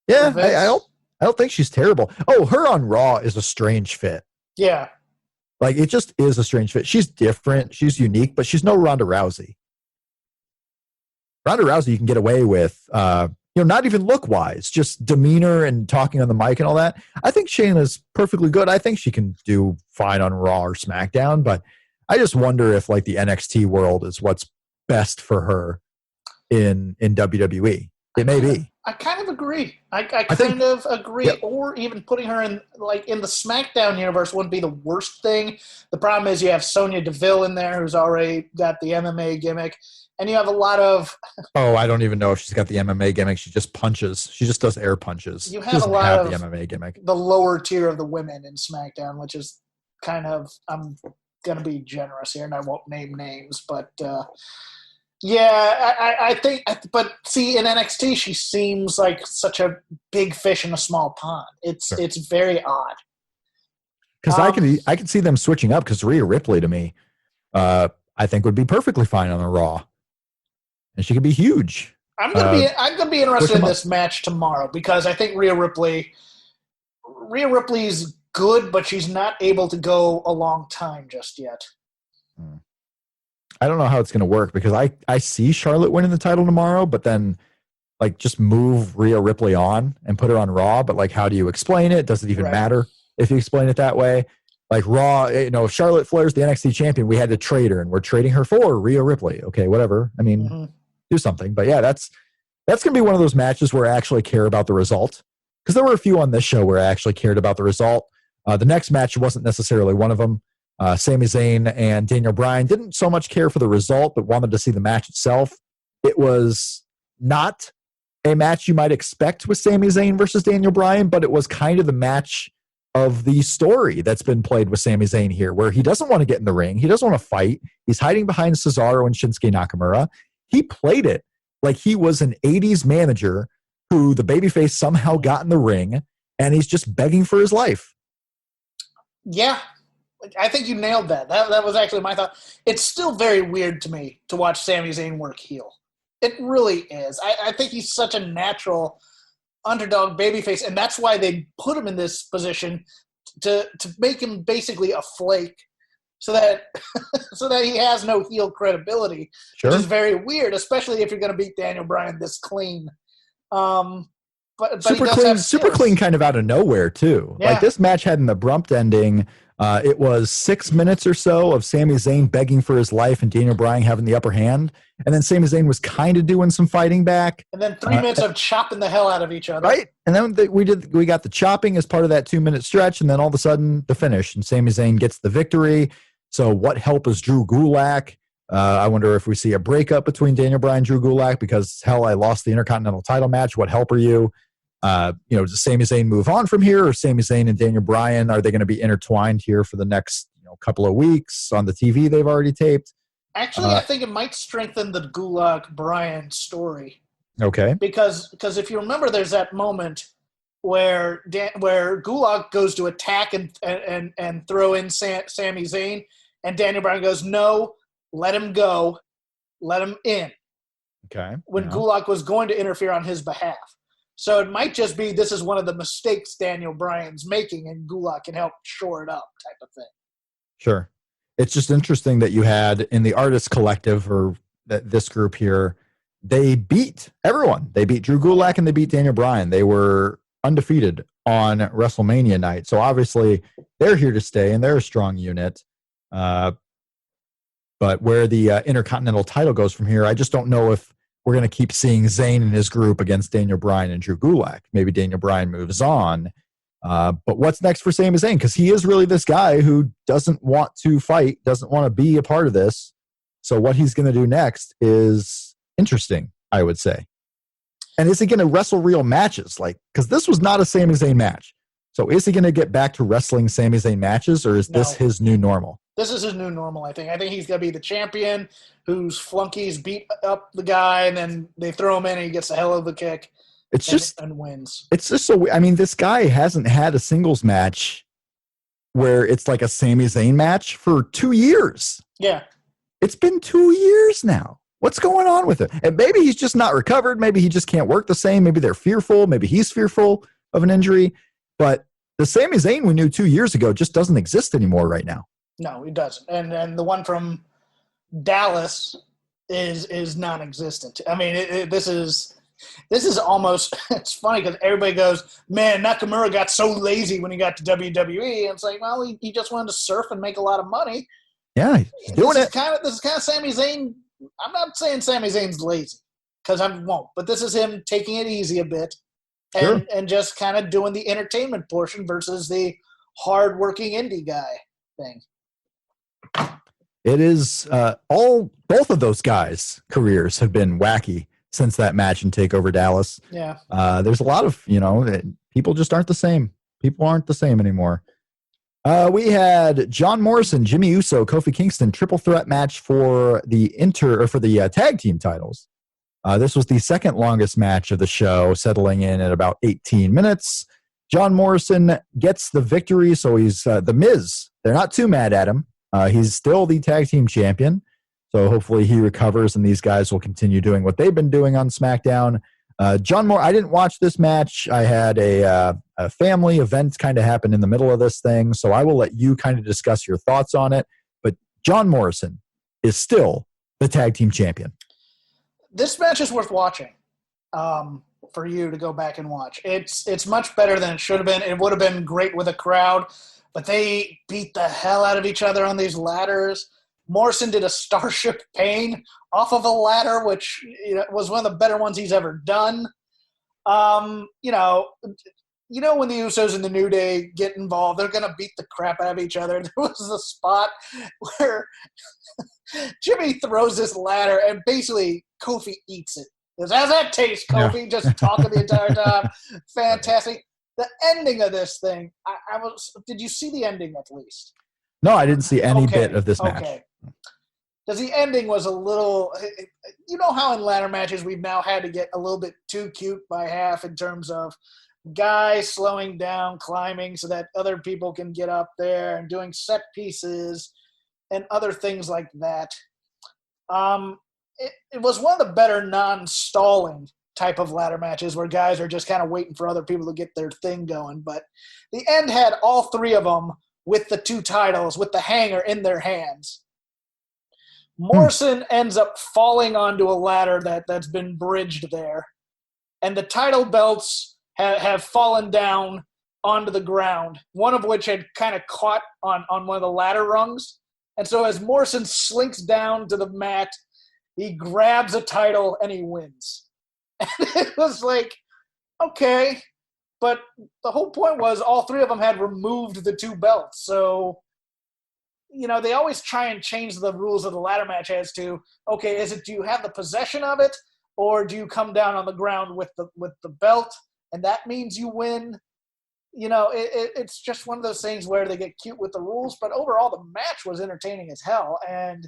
Yeah, I don't think she's terrible. Oh, her on Raw is a strange fit. Yeah. Like, it just is a strange fit. She's different. She's unique, but she's no Ronda Rousey. Ronda Rousey you can get away with, not even look-wise, just demeanor and talking on the mic and all that. I think Shayna's perfectly good. I think she can do fine on Raw or SmackDown, but I just wonder if, like, the NXT world is what's best for her in WWE. It may be. I kind of agree. I kind of agree. Yep. Or even putting her in the SmackDown universe wouldn't be the worst thing. The problem is you have Sonya Deville in there, who's already got the MMA gimmick, and you have a lot of. Oh, I don't even know if she's got the MMA gimmick. She just punches. She just does air punches. You have a lot of the MMA gimmick. The lower tier of the women in SmackDown, which is kind of. I'm gonna be generous here, and I won't name names, but. Yeah, I think, but see, in NXT, she seems like such a big fish in a small pond. It's very odd. Because I can see them switching up. Because Rhea Ripley, to me, I think would be perfectly fine on a Raw, and she could be huge. I'm gonna be interested in this match tomorrow because I think Rhea Ripley's good, but she's not able to go a long time just yet. I don't know how it's going to work because I see Charlotte winning the title tomorrow, but then like just move Rhea Ripley on and put her on Raw. But like, how do you explain it? Does it even matter if you explain it that way? Like Raw, if Charlotte Flair's the NXT champion, we had to trade her and we're trading her for Rhea Ripley. Okay, whatever. I mean, do something. But yeah, that's going to be one of those matches where I actually care about the result because there were a few on this show where I actually cared about the result. The next match wasn't necessarily one of them. Sami Zayn and Daniel Bryan didn't so much care for the result, but wanted to see the match itself. It was not a match you might expect with Sami Zayn versus Daniel Bryan, but it was kind of the match of the story that's been played with Sami Zayn here, where he doesn't want to get in the ring. He doesn't want to fight. He's hiding behind Cesaro and Shinsuke Nakamura. He played it like he was an 80s manager who the babyface somehow got in the ring, and he's just begging for his life. Yeah. I think you nailed that. That was actually my thought. It's still very weird to me to watch Sami Zayn work heel. It really is. I think he's such a natural underdog babyface, and that's why they put him in this position to make him basically a flake so that he has no heel credibility, which is very weird, especially if you're going to beat Daniel Bryan this clean. But super clean kind of out of nowhere, too. Yeah. Like, this match had an abrupt ending. It was 6 minutes or so of Sami Zayn begging for his life and Daniel Bryan having the upper hand. And then Sami Zayn was kind of doing some fighting back. And then 3 minutes of chopping the hell out of each other. Right. And then we got the chopping as part of that 2-minute stretch. And then all of a sudden the finish and Sami Zayn gets the victory. So what help is Drew Gulak? I wonder if we see a breakup between Daniel Bryan and Drew Gulak because, hell, I lost the Intercontinental title match. What help are you? Does Sami Zayn move on from here, or Sami Zayn and Daniel Bryan, are they going to be intertwined here for the next couple of weeks on the TV they've already taped? Actually, I think it might strengthen the Gulak-Bryan story. Okay. Because if you remember, there's that moment where Gulak goes to attack and throw in Sami Zayn, and Daniel Bryan goes, "No, let him go, let him in." Okay. When Gulak was going to interfere on his behalf. So it might just be this is one of the mistakes Daniel Bryan's making, and Gulak can help shore it up type of thing. Sure. It's just interesting that you had in the Artist Collective, or this group here, they beat everyone. They beat Drew Gulak and they beat Daniel Bryan. They were undefeated on WrestleMania night. So obviously they're here to stay and they're a strong unit. But where the Intercontinental title goes from here, I just don't know if we're going to keep seeing Zayn and his group against Daniel Bryan and Drew Gulak. Maybe Daniel Bryan moves on. But what's next for Sami Zayn? Because he is really this guy who doesn't want to fight, doesn't want to be a part of this. So what he's going to do next is interesting, I would say. And is he going to wrestle real matches? Because this was not a Sami Zayn match. So is he going to get back to wrestling Sami Zayn matches, or is this his new normal? This is his new normal, I think. I think he's going to be the champion whose flunkies beat up the guy, and then they throw him in, and he gets a hell of a kick and wins. It's just so – I mean, this guy hasn't had a singles match where it's like a Sami Zayn match for 2 years. Yeah. It's been 2 years now. What's going on with it? And maybe he's just not recovered. Maybe he just can't work the same. Maybe they're fearful. Maybe he's fearful of an injury. But the Sami Zayn we knew 2 years ago just doesn't exist anymore right now. No, he doesn't. And the one from Dallas is non-existent. I mean, this is almost – it's funny because everybody goes, man, Nakamura got so lazy when he got to WWE. And it's like, well, he just wanted to surf and make a lot of money. Yeah, he's doing it. This is kind of Sami Zayn. I'm not saying Sami Zayn's lazy because I won't, but this is him taking it easy a bit and just kind of doing the entertainment portion versus the hard-working indie guy thing. It is both of those guys' careers have been wacky since that match in TakeOver Dallas. Yeah. There's a lot of, people just aren't the same. People aren't the same anymore. We had John Morrison, Jimmy Uso, Kofi Kingston triple threat match for the tag team titles. This was the second longest match of the show, settling in at about 18 minutes. John Morrison gets the victory, so he's the Miz. They're not too mad at him. He's still the tag team champion, so hopefully he recovers and these guys will continue doing what they've been doing on SmackDown. John Moore, I didn't watch this match. I had a family event kind of happen in the middle of this thing, so I will let you kind of discuss your thoughts on it. But John Morrison is still the tag team champion. This match is worth watching for you to go back and watch. It's much better than it should have been. It would have been great with a crowd, but they beat the hell out of each other on these ladders. Morrison did a Starship Pain off of a ladder, which was one of the better ones he's ever done. When the Usos and the New Day get involved, they're going to beat the crap out of each other. There was a spot where Jimmy throws this ladder and basically Kofi eats it. He goes, how's that taste, Kofi? Yeah. Just talking the entire time. Fantastic. The ending of this thing, did you see the ending at least? No, I didn't see any bit of this match. Okay. Because the ending was a little – you know how in ladder matches we've now had to get a little bit too cute by half in terms of guys slowing down, climbing so that other people can get up there and doing set pieces and other things like that. It was one of the better non-stalling type of ladder matches where guys are just kind of waiting for other people to get their thing going. But the end had all three of them with the two titles, with the hanger in their hands. Morrison ends up falling onto a ladder that's been bridged there. And the title belts have fallen down onto the ground, one of which had kind of caught on one of the ladder rungs. And so as Morrison slinks down to the mat, he grabs a title and he wins. And it was like, okay. But the whole point was all three of them had removed the two belts. So, they always try and change the rules of the ladder match as to, okay, do you have the possession of it or do you come down on the ground with the belt and that means you win? It's just one of those things where they get cute with the rules, but overall the match was entertaining as hell. And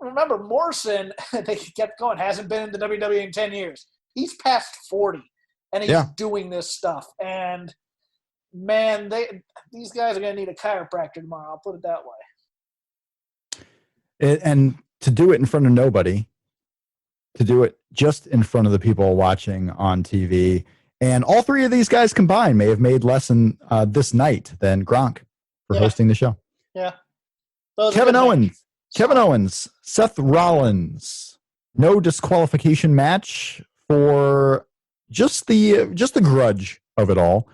remember, Morrison, they kept going, hasn't been in the WWE in 10 years. He's past 40. And he's doing this stuff. And, man, these guys are going to need a chiropractor tomorrow. I'll put it that way. And to do it in front of nobody, to do it just in front of the people watching on TV, and all three of these guys combined may have made less in this night than Gronk for hosting the show. Yeah. Kevin Owens, Seth Rollins, no disqualification match for just the grudge of it all.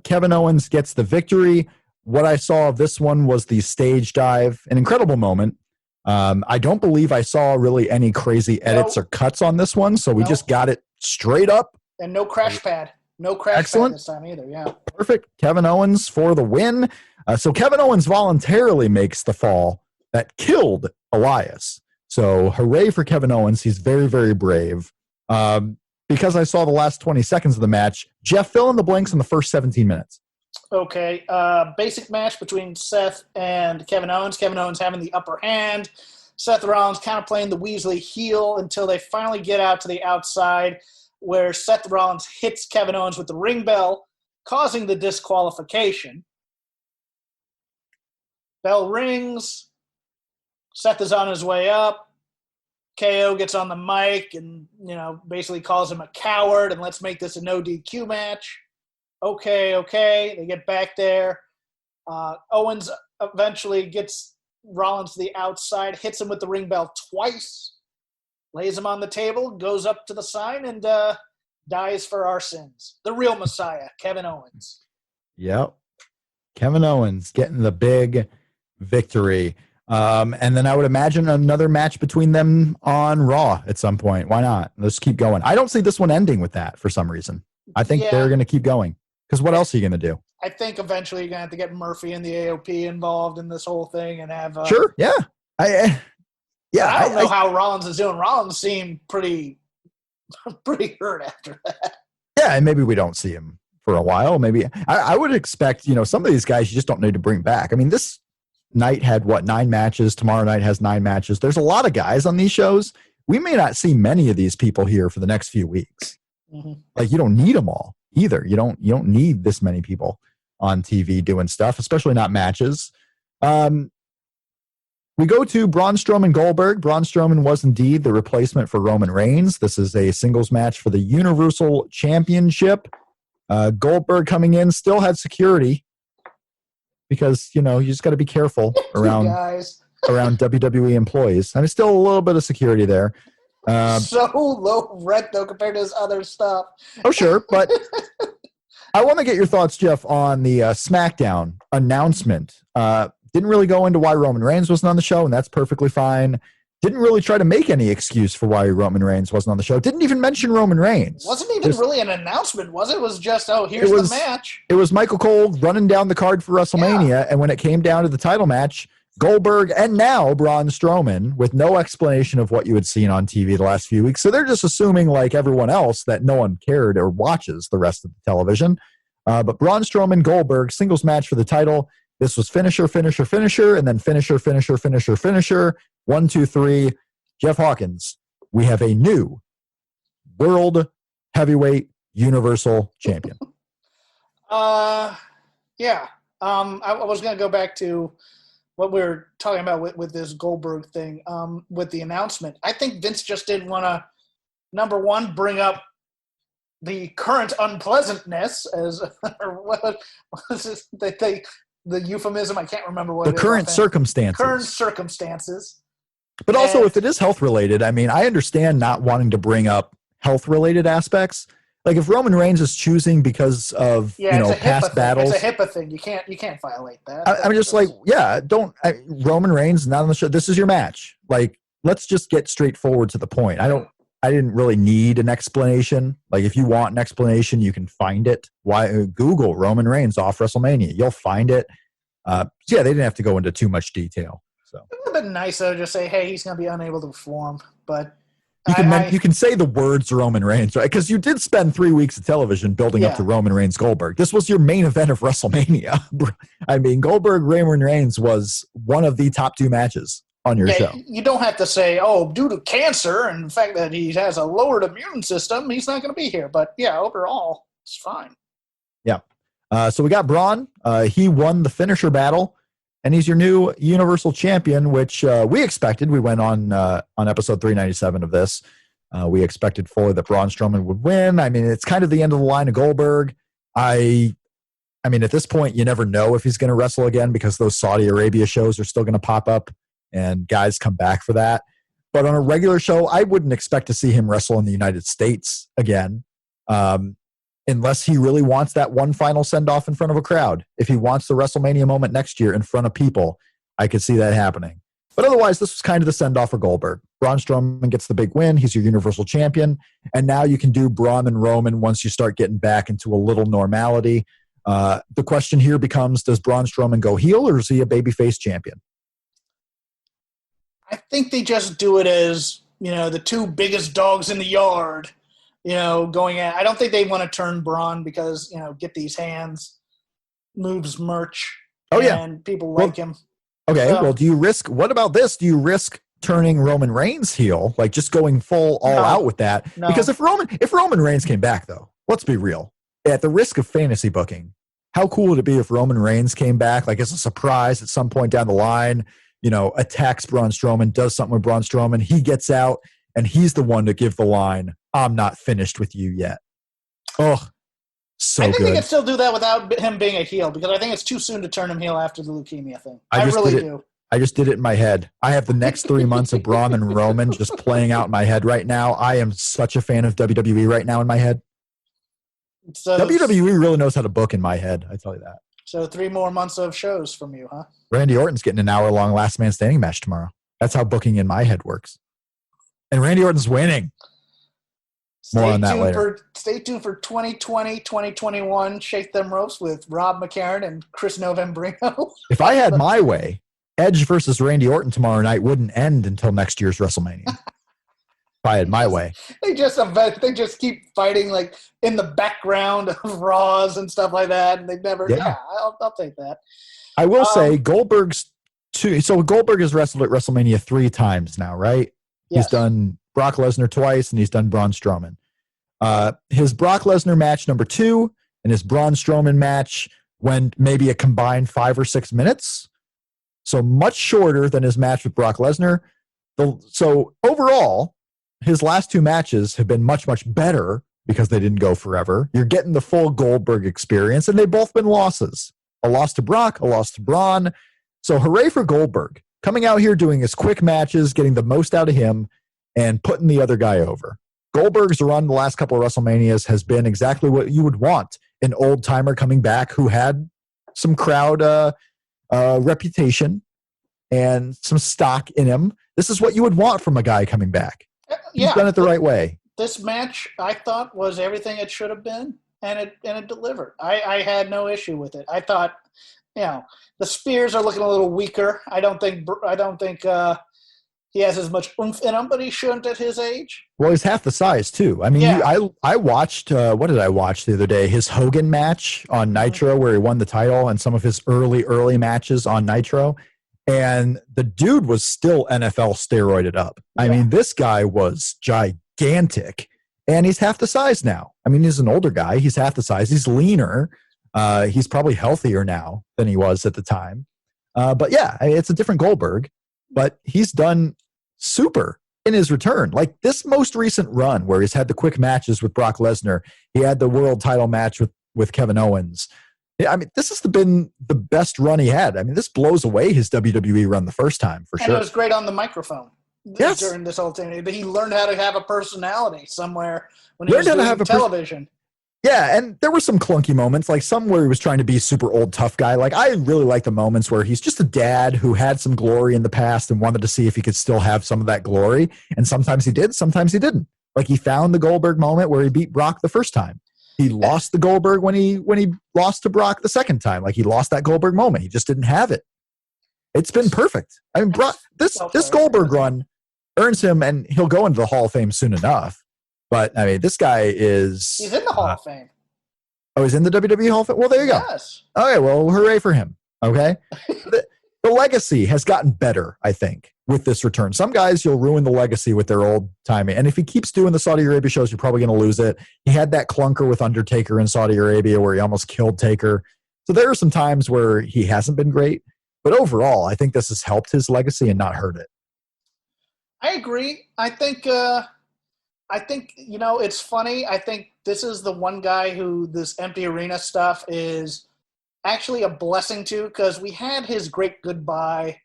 Kevin Owens gets the victory. What I saw of this one was the stage dive, an incredible moment. I don't believe I saw really any crazy edits or cuts on this one, so we just got it straight up. And no crash pad. No crash pad this time either, yeah. Perfect. Kevin Owens for the win. So Kevin Owens voluntarily makes the fall that killed Elias. So hooray for Kevin Owens. He's very, very brave. Because I saw the last 20 seconds of the match, Jeff, fill in the blanks in the first 17 minutes. Okay. Basic match between Seth and Kevin Owens. Kevin Owens having the upper hand. Seth Rollins kind of playing the Weasley heel until they finally get out to the outside where Seth Rollins hits Kevin Owens with the ring bell, causing the disqualification. Bell rings. Seth is on his way up. KO gets on the mic and, basically calls him a coward and let's make this a no DQ match. Okay. They get back there. Owens eventually gets Rollins to the outside, hits him with the ring bell twice, lays him on the table, goes up to the sign, and dies for our sins. The real Messiah, Kevin Owens. Yep. Kevin Owens getting the big victory. And then I would imagine another match between them on Raw at some point. Why not? Let's keep going. I don't see this one ending with that for some reason. I think they're going to keep going. Because what else are you going to do? I think eventually you're going to have to get Murphy and the AOP involved in this whole thing and have... Sure, yeah. I don't know how Rollins is doing. Rollins seemed pretty hurt after that. Yeah, and maybe we don't see him for a while. Maybe I would expect, some of these guys you just don't need to bring back. I mean, this night had 9 matches. Tomorrow night has 9 matches. There's a lot of guys on these shows. We may not see many of these people here for the next few weeks. Mm-hmm. Like, you don't need them all either. You don't need this many people on TV doing stuff, especially not matches. We go to Braun Strowman Goldberg. Braun Strowman was indeed the replacement for Roman Reigns. This is a singles match for the Universal Championship. Goldberg coming in still had security because, you just got to be careful around WWE employees. I mean, still a little bit of security there. So low rent, though, compared to his other stuff. Oh, sure. But I want to get your thoughts, Jeff, on the SmackDown announcement. Didn't really go into why Roman Reigns wasn't on the show, and that's perfectly fine. Didn't really try to make any excuse for why Roman Reigns wasn't on the show. Didn't even mention Roman Reigns. Wasn't even really an announcement, was it? It was just, here's the match. It was Michael Cole running down the card for WrestleMania, and when it came down to the title match, Goldberg and now Braun Strowman with no explanation of what you had seen on TV the last few weeks. So they're just assuming, like everyone else, that no one cared or watches the rest of the television. But Braun Strowman, Goldberg, singles match for the title. This was finisher, and then finisher. 1, 2, 3. Jeff Hawkins, we have a new World Heavyweight Universal Champion. Yeah. I was going to go back to what we were talking about with this Goldberg thing, with the announcement. I think Vince just didn't want to, number one, bring up the current unpleasantness as, or what was this, the euphemism, I can't remember what the current circumstances. Current circumstances. But also, if it is health-related, I mean, I understand not wanting to bring up health-related aspects. Like, if Roman Reigns is choosing because of, past battles. It's a HIPAA thing. You can't violate that. I'm just like, Roman Reigns, not on the show. This is your match. Like, let's just get straightforward to the point. I didn't really need an explanation. Like, if you want an explanation, you can find it. Google Roman Reigns off WrestleMania. You'll find it. They didn't have to go into too much detail. So it would have been nice though, just say, hey, he's going to be unable to perform. But you can say the words Roman Reigns, right? Because you did spend 3 weeks of television building up to Roman Reigns Goldberg. This was your main event of WrestleMania. I mean, Goldberg Roman Reigns was one of the top 2 matches on your show. You don't have to say, due to cancer and the fact that he has a lowered immune system, he's not going to be here. But overall, it's fine. Yeah. So we got Braun. He won the finisher battle, and he's your new Universal Champion, which we expected. We went on episode 397 of this. We expected fully that Braun Strowman would win. I mean, it's kind of the end of the line of Goldberg. I mean, at this point, you never know if he's going to wrestle again because those Saudi Arabia shows are still going to pop up and guys come back for that. But on a regular show, I wouldn't expect to see him wrestle in the United States again. Unless he really wants that one final send-off in front of a crowd. If he wants the WrestleMania moment next year in front of people, I could see that happening. But otherwise, this was kind of the send-off for Goldberg. Braun Strowman gets the big win. He's your Universal Champion. And now you can do Braun and Roman once you start getting back into a little normality. The question here becomes, does Braun Strowman go heel or is he a babyface champion? I think they just do it as, the 2 biggest dogs in the yard. Going at, I don't think they want to turn Braun because, get these hands, moves merch. And people like him. Okay. So, well, what about this? Do you risk turning Roman Reigns heel? Like just going all out with that? No. Because if Roman Reigns came back though, let's be real, at the risk of fantasy booking, How cool would it be if Roman Reigns came back, like as a surprise at some point down the line, attacks Braun Strowman, does something with Braun Strowman, he gets out, and he's the one to give the line, "I'm not finished with you yet." Oh, so I think good. they could still do that without him being a heel, because I think it's too soon to turn him heel after the leukemia thing. I really do. I just did it in my head. I have the next 3 months of Braun and Roman just playing out in my head right now. I am such a fan of WWE right now in my head. So, WWE really knows how to book in my head, I tell you that. So 3 more months of shows from you, huh? Randy Orton's getting an hour-long last man standing match tomorrow. That's how booking in my head works. And Randy Orton's winning. More on that later. Stay tuned for 2020, 2021 Shake Them Ropes with Rob McCarron and Chris Novembrino. If I had my way, Edge versus Randy Orton tomorrow night wouldn't end until next year's WrestleMania. If I had my way. They just keep fighting like in the background of Raws and stuff like that, and they've never. Yeah, I'll take that. I will say Goldberg's two. So Goldberg has wrestled at WrestleMania 3 times now, right? Yes. He's done Brock Lesnar twice, and he's done Braun Strowman. His Brock Lesnar match number 2 and his Braun Strowman match went maybe a combined 5 or 6 minutes. So much shorter than his match with Brock Lesnar. So overall, his last 2 matches have been much, much better because they didn't go forever. You're getting the full Goldberg experience, and they've both been losses. A loss to Brock, a loss to Braun. So hooray for Goldberg. Coming out here doing his quick matches, getting the most out of him, and putting the other guy over. Goldberg's run the last couple of WrestleManias has been exactly what you would want. An old-timer coming back who had some crowd reputation and some stock in him. This is what you would want from a guy coming back. He's done it the right way. This match, I thought, was everything it should have been, and it delivered. I had no issue with it. I thought, the spears are looking a little weaker. I don't think he has as much oomph in him, but he shouldn't at his age. Well, he's half the size too. I mean, I watched. What did I watch the other day? His Hogan match on Nitro, where he won the title, and some of his early matches on Nitro. And the dude was still NFL steroided up. I mean, this guy was gigantic, and he's half the size now. I mean, he's an older guy. He's half the size. He's leaner. He's probably healthier now than he was at the time. But yeah, it's a different Goldberg, but he's done super in his return. Like this most recent run where he's had the quick matches with Brock Lesnar. He had the world title match with Kevin Owens. I mean, this has been the best run he had. I mean, this blows away his WWE run the first time, for sure. And it was great on the microphone during this whole thing. But he learned how to have a personality somewhere when he was doing television. Yeah, and there were some clunky moments, like some where he was trying to be super old tough guy. Like I really like the moments where he's just a dad who had some glory in the past and wanted to see if he could still have some of that glory. And sometimes he did, sometimes he didn't. Like he found the Goldberg moment where he beat Brock the first time. He lost the Goldberg when he lost to Brock the second time. Like he lost that Goldberg moment. He just didn't have it. It's been perfect. I mean, this Goldberg run earns him, and he'll go into the Hall of Fame soon enough. But, I mean, this guy is... He's in the Hall of Fame. Oh, he's in the WWE Hall of Fame? Well, there you go. Yes. Okay, well, hooray for him. Okay? The legacy has gotten better, I think, with this return. Some guys, you'll ruin the legacy with their old timing. And if he keeps doing the Saudi Arabia shows, you're probably going to lose it. He had that clunker with Undertaker in Saudi Arabia where he almost killed Taker. So there are some times where he hasn't been great. But overall, I think this has helped his legacy and not hurt it. I agree. I think it's funny. I think this is the one guy who this empty arena stuff is actually a blessing to, because we had his great goodbye.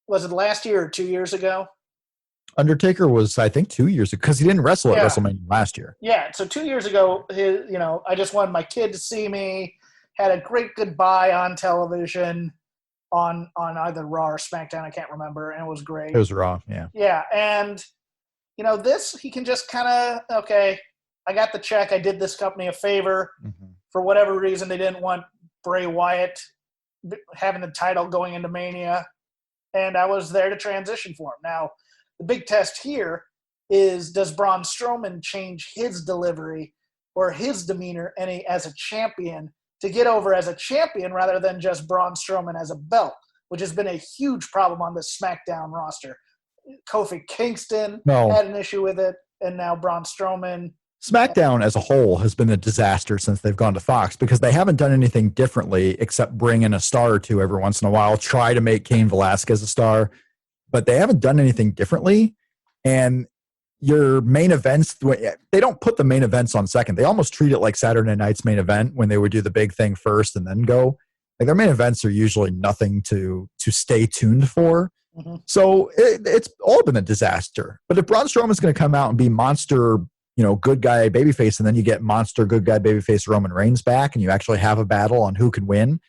Was it last year or 2 years ago? Undertaker was, I think, 2 years ago, because he didn't wrestle at WrestleMania last year. Yeah, so 2 years ago, I just wanted my kid to see me, had a great goodbye on television on either Raw or SmackDown, I can't remember, and it was great. It was Raw, yeah. Yeah, and this, he can just kind of, okay, I got the check. I did this company a favor. Mm-hmm. For whatever reason, they didn't want Bray Wyatt having the title going into Mania, and I was there to transition for him. Now, the big test here is, does Braun Strowman change his delivery or his demeanor as a champion to get over as a champion rather than just Braun Strowman as a belt, which has been a huge problem on the SmackDown roster. Kofi Kingston had an issue with it, and now Braun Strowman SmackDown as a whole has been a disaster since they've gone to Fox because they haven't done anything differently except bring in a star or two every once in a while, try to make Cain Velasquez a star, but they haven't done anything differently. And your main events, they don't put the main events on second. They almost treat it like Saturday night's main event when they would do the big thing first and then go. Like their main events are usually nothing to stay tuned for. Mm-hmm. So it's all been a disaster. But if Braun Strowman's going to come out and be monster, good guy babyface, and then you get monster good guy babyface Roman Reigns back, and you actually have a battle on who can win.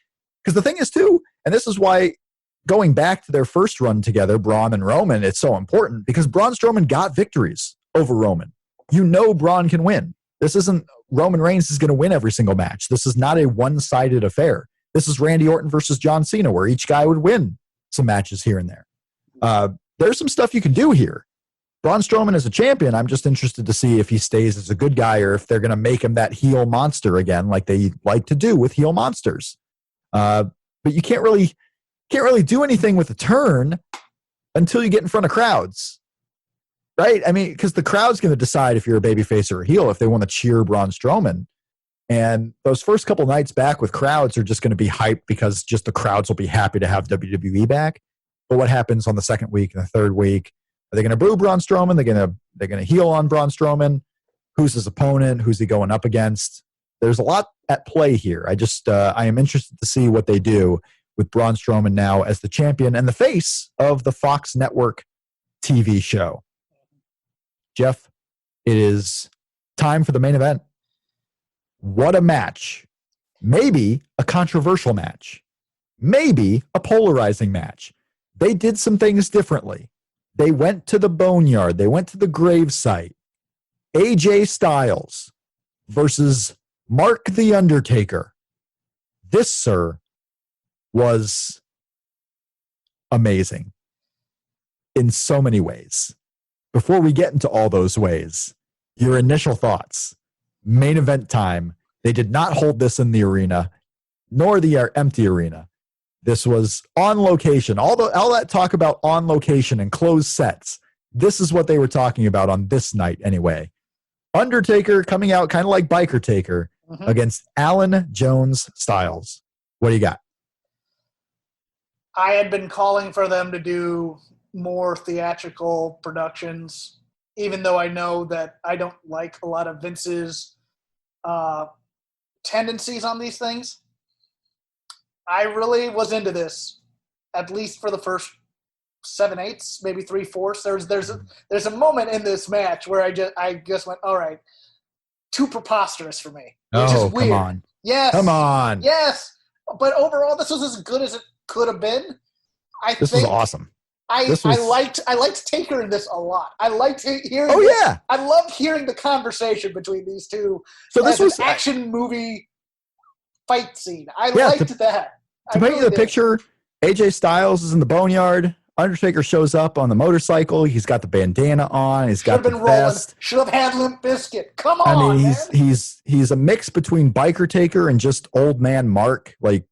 Because the thing is too, and this is why going back to their first run together, Braun and Roman, it's so important because Braun Strowman got victories over Roman. Braun can win. This isn't Roman Reigns is going to win every single match. This is not a one-sided affair. This is Randy Orton versus John Cena, where each guy would win some matches here and there. There's some stuff you can do here. Braun Strowman is a champion. I'm just interested to see if he stays as a good guy or if they're going to make him that heel monster again, like they like to do with heel monsters. But you can't really do anything with a turn until you get in front of crowds, right? I mean, because the crowd's going to decide if you're a babyface or a heel, if they want to cheer Braun Strowman. And those first couple nights back with crowds are just going to be hyped because just the crowds will be happy to have WWE back. But what happens on the second week and the third week? Are they going to boo Braun Strowman? They're going to heel on Braun Strowman. Who's his opponent? Who's he going up against? There's a lot at play here. I am interested to see what they do with Braun Strowman now as the champion and the face of the Fox Network TV show. Jeff, it is time for the main event. What a match. Maybe a controversial match. Maybe a polarizing match. They did some things differently. They went to the boneyard. They went to the gravesite. AJ Styles versus Mark the Undertaker. This, sir, was amazing in so many ways. Before we get into all those ways, your initial thoughts. Main event time. They did not hold this in the arena, nor the empty arena. This was on location. All that talk about on location and closed sets. This is what they were talking about on this night anyway. Undertaker coming out kind of like Biker Taker against Alan Jones Styles. What do you got? I had been calling for them to do more theatrical productions, even though I know that I don't like a lot of Vince's tendencies on these things. I really was into this, at least for the first 7/8, maybe 3/4. There's a moment in this match where I just went, all right, too preposterous for me, which is weird. Come on. Yes. Come on. Yes. But overall, this was as good as it could have been. This was awesome. I liked Taker in this a lot. I liked hearing. Oh yeah. I loved hearing the conversation between these two. So this was an action movie fight scene. I liked that. To paint you the picture, AJ Styles is in the boneyard. Undertaker shows up on the motorcycle. He's got the bandana on. He's got the vest. Should have had Limp Bizkit. Come on, I mean, man. he's a mix between Biker Taker and just old man Mark, like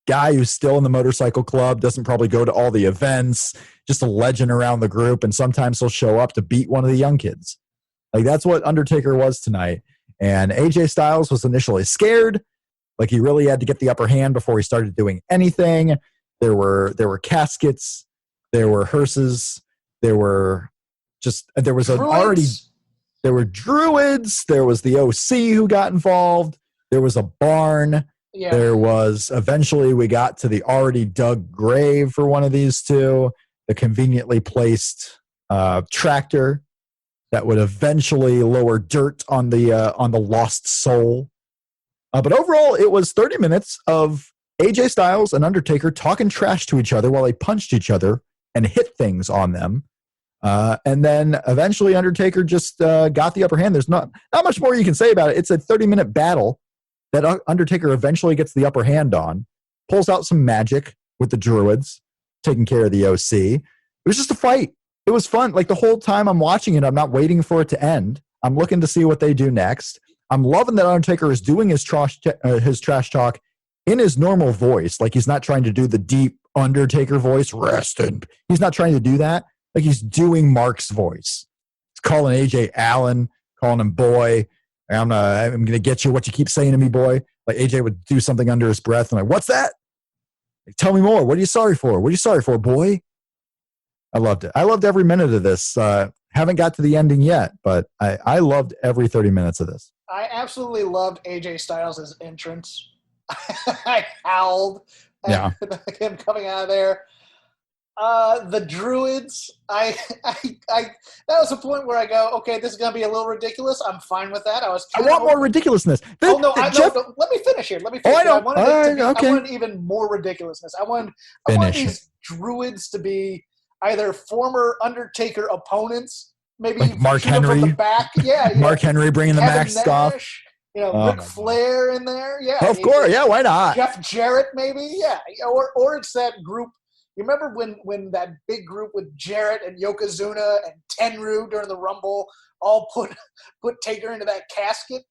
guy who's still in the motorcycle club, doesn't probably go to all the events, just a legend around the group, and sometimes he'll show up to beat one of the young kids. Like that's what Undertaker was tonight. And AJ Styles was initially scared. Like he really had to get the upper hand before he started doing anything. There were caskets, there were hearses, there were druids, there was the OC who got involved, there was a barn, there was eventually we got to the already dug grave for one of these two, the conveniently placed tractor that would eventually lower dirt on the lost soul. But overall, it was 30 minutes of AJ Styles and Undertaker talking trash to each other while they punched each other and hit things on them. And then eventually Undertaker just got the upper hand. There's not much more you can say about it. It's a 30-minute battle that Undertaker eventually gets the upper hand on, pulls out some magic with the druids, taking care of the OC. It was just a fight. It was fun. Like the whole time I'm watching it, I'm not waiting for it to end. I'm looking to see what they do next. I'm loving that Undertaker is doing his trash talk in his normal voice. Like he's not trying to do the deep Undertaker voice. He's not trying to do that. Like he's doing Mark's voice. He's calling AJ Allen, calling him boy. I'm gonna get you what you keep saying to me, boy. Like AJ would do something under his breath, and like, what's that? Like, tell me more. What are you sorry for? What are you sorry for, boy? I loved it. I loved every minute of this. Haven't got to the ending yet, but I loved every 30 minutes of this. I absolutely loved AJ Styles' entrance. I howled at him coming out of there. The Druids, I that was a point where I go, okay, this is going to be a little ridiculous. I'm fine with that. I want more ridiculousness. No, let me finish here. I wanted even more ridiculousness. I wanted these Druids to be either former Undertaker opponents, maybe like Mark Henry from the back. Yeah, Mark Henry bringing the mask off. Ric Flair in there. Yeah, of course. Yeah, why not? Jeff Jarrett, maybe. Yeah, or it's that group. You remember when that big group with Jarrett and Yokozuna and Tenryu during the Rumble all put Taker into that casket?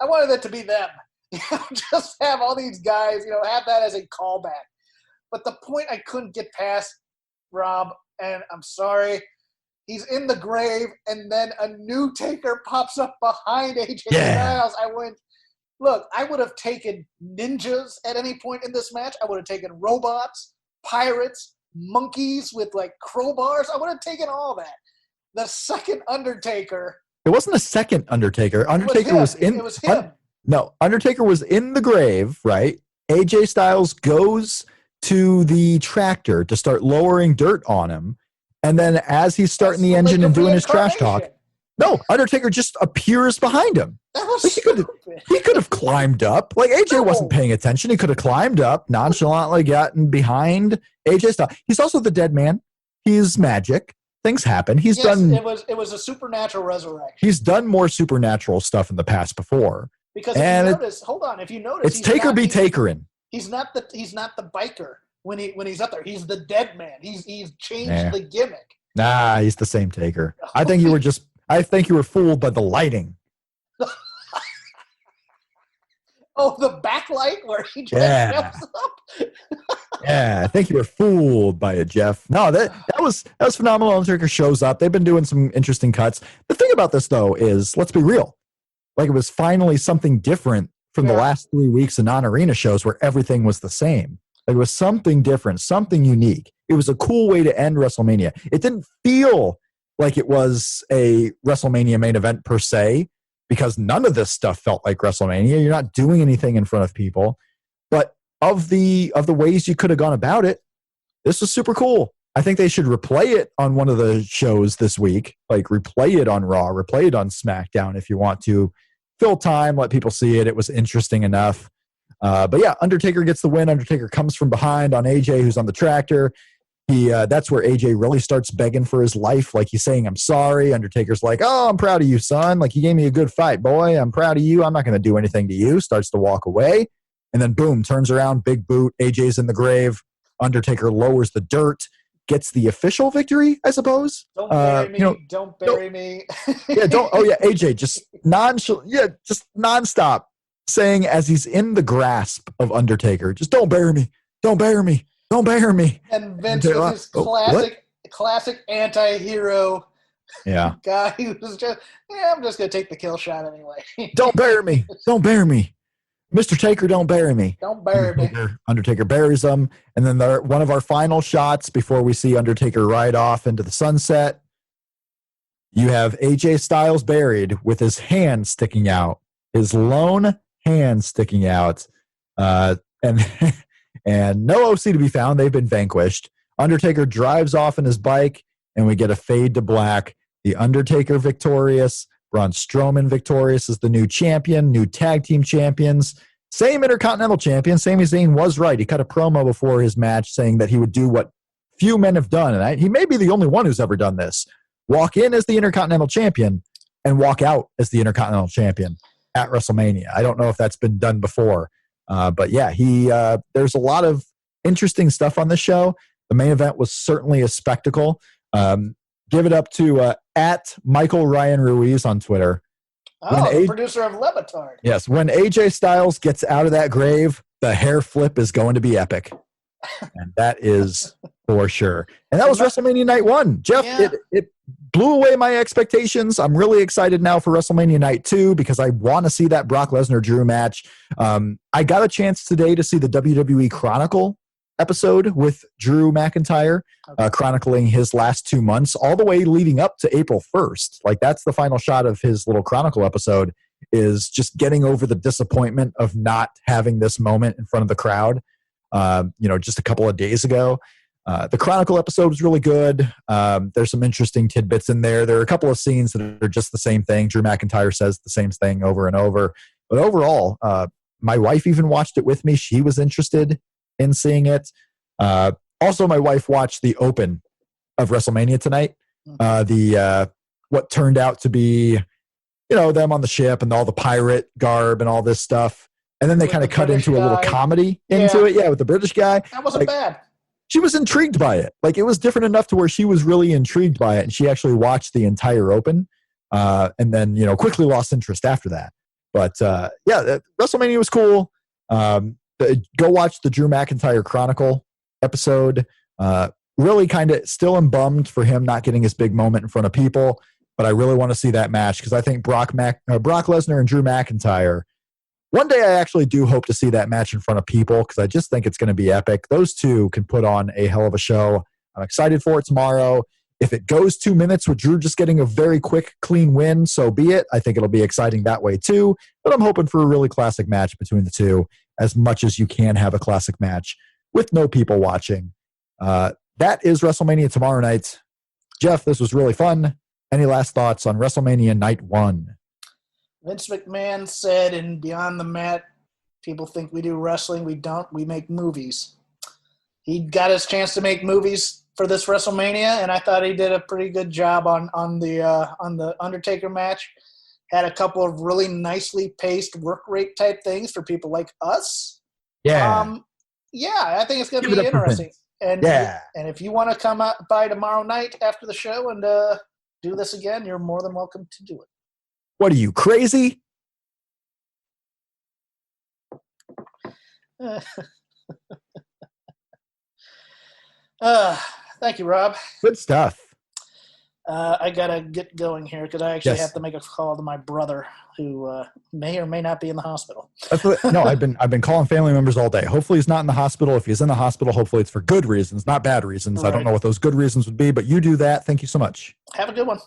I wanted that to be them. Just have all these guys, have that as a callback. But the point I couldn't get past, Rob, and I'm sorry, he's in the grave, and then a new Taker pops up behind AJ Styles. I went, look, I would have taken ninjas at any point in this match. I would have taken robots, pirates, monkeys with like crowbars. I would have taken all that. The second Undertaker. It wasn't a second Undertaker. Undertaker was in. It was him. No, Undertaker was in the grave, right? AJ Styles goes to the tractor to start lowering dirt on him. And then as he's starting the engine and doing his trash talk, no, Undertaker just appears behind him. That was stupid. He could have climbed up. Like AJ wasn't paying attention. He could have climbed up, nonchalantly gotten behind AJ Styles. He's also the dead man. He's magic. Things happen. He's done. It was a supernatural resurrection. He's done more supernatural stuff in the past before. Because if you notice, it's Taker be Takerin. He's not the biker when he's up there. He's the dead man. He's changed the gimmick. Nah, he's the same Taker. I think you were fooled by the lighting. Oh, the backlight where he just jumps up. Yeah, I think you were fooled by it, Jeff. No, that was phenomenal. Undertaker shows up. They've been doing some interesting cuts. The thing about this though is, let's be real. Like, it was finally something different from the last 3 weeks of non-arena shows where everything was the same. Like, it was something different, something unique. It was a cool way to end WrestleMania. It didn't feel like it was a WrestleMania main event per se, because none of this stuff felt like WrestleMania. You're not doing anything in front of people. But of the ways you could have gone about it, this was super cool. I think they should replay it on one of the shows this week. Like, replay it on Raw, replay it on SmackDown if you want to. Fill time, let people see it. It was interesting enough. But yeah, Undertaker gets the win. Undertaker comes from behind on AJ, who's on the tractor. That's where AJ really starts begging for his life. Like, he's saying, I'm sorry. Undertaker's like, oh, I'm proud of you, son. Like, you gave me a good fight, boy. I'm proud of you. I'm not going to do anything to you. Starts to walk away. And then, boom, turns around, big boot. AJ's in the grave. Undertaker lowers the dirt. Gets the official victory, I suppose. Don't bury me. Don't bury me. Yeah, don't. Oh, yeah, AJ just nonstop saying as he's in the grasp of Undertaker, just don't bury me. Don't bury me. Don't bury me. And Vince with his classic anti-hero guy who was just, I'm just going to take the kill shot anyway. Don't bury me. Don't bury me. Mr. Taker, don't bury me. Don't bury me. Undertaker buries him. And then one of our final shots before we see Undertaker ride off into the sunset, you have AJ Styles buried with his hand sticking out, his lone hand sticking out. And no OC to be found. They've been vanquished. Undertaker drives off in his bike, and we get a fade to black. The Undertaker victorious. Braun Strowman victorious as the new champion, new tag team champions, same Intercontinental champion. Sami Zayn was right. He cut a promo before his match saying that he would do what few men have done. And he may be the only one who's ever done this. Walk in as the Intercontinental champion and walk out as the Intercontinental champion at WrestleMania. I don't know if that's been done before. But yeah, there's a lot of interesting stuff on this show. The main event was certainly a spectacle. Give it up to at Michael Ryan Ruiz on Twitter. Oh, the producer of Levitard. Yes, when AJ Styles gets out of that grave, the hair flip is going to be epic. And that is for sure. And that was WrestleMania Night 1. Jeff, blew away my expectations. I'm really excited now for WrestleMania Night 2 because I want to see that Brock Lesnar-Drew match. I got a chance today to see the WWE Chronicle episode with Drew McIntyre, chronicling his last 2 months, all the way leading up to April 1st. Like, that's the final shot of his little Chronicle episode, is just getting over the disappointment of not having this moment in front of the crowd, just a couple of days ago. The Chronicle episode was really good. There's some interesting tidbits in there. There are a couple of scenes that are just the same thing. Drew McIntyre says the same thing over and over. But overall, my wife even watched it with me. She was interested in seeing it. Also, my wife watched the open of WrestleMania tonight. What turned out to be, them on the ship and all the pirate garb and all this stuff. And then they kind of cut into a little comedy into it. Yeah, with the British guy. That wasn't bad. She was intrigued by it. Like, it was different enough to where she was really intrigued by it. And she actually watched the entire open and then, quickly lost interest after that. But WrestleMania was cool. Go watch the Drew McIntyre Chronicle episode. Really kind of still am bummed for him not getting his big moment in front of people. But I really want to see that match because I think Brock Lesnar and Drew McIntyre, one day I actually do hope to see that match in front of people because I just think it's going to be epic. Those two can put on a hell of a show. I'm excited for it tomorrow. If it goes 2 minutes with Drew just getting a very quick, clean win, so be it. I think it'll be exciting that way too. But I'm hoping for a really classic match between the two, as much as you can have a classic match with no people watching. That is WrestleMania tomorrow night. Jeff, this was really fun. Any last thoughts on WrestleMania Night 1? Vince McMahon said in Beyond the Mat, people think we do wrestling. We don't. We make movies. He got his chance to make movies for this WrestleMania, and I thought he did a pretty good job on the Undertaker match. Had a couple of really nicely paced work rate type things for people like us. Yeah. I think it's going to be interesting. And if you want to come by tomorrow night after the show and do this again, you're more than welcome to do it. What are you, crazy? Thank you, Rob. Good stuff. I got to get going here because I actually have to make a call to my brother who may or may not be in the hospital. I've been calling family members all day. Hopefully he's not in the hospital. If he's in the hospital, hopefully it's for good reasons, not bad reasons. Right. I don't know what those good reasons would be, but you do that. Thank you so much. Have a good one.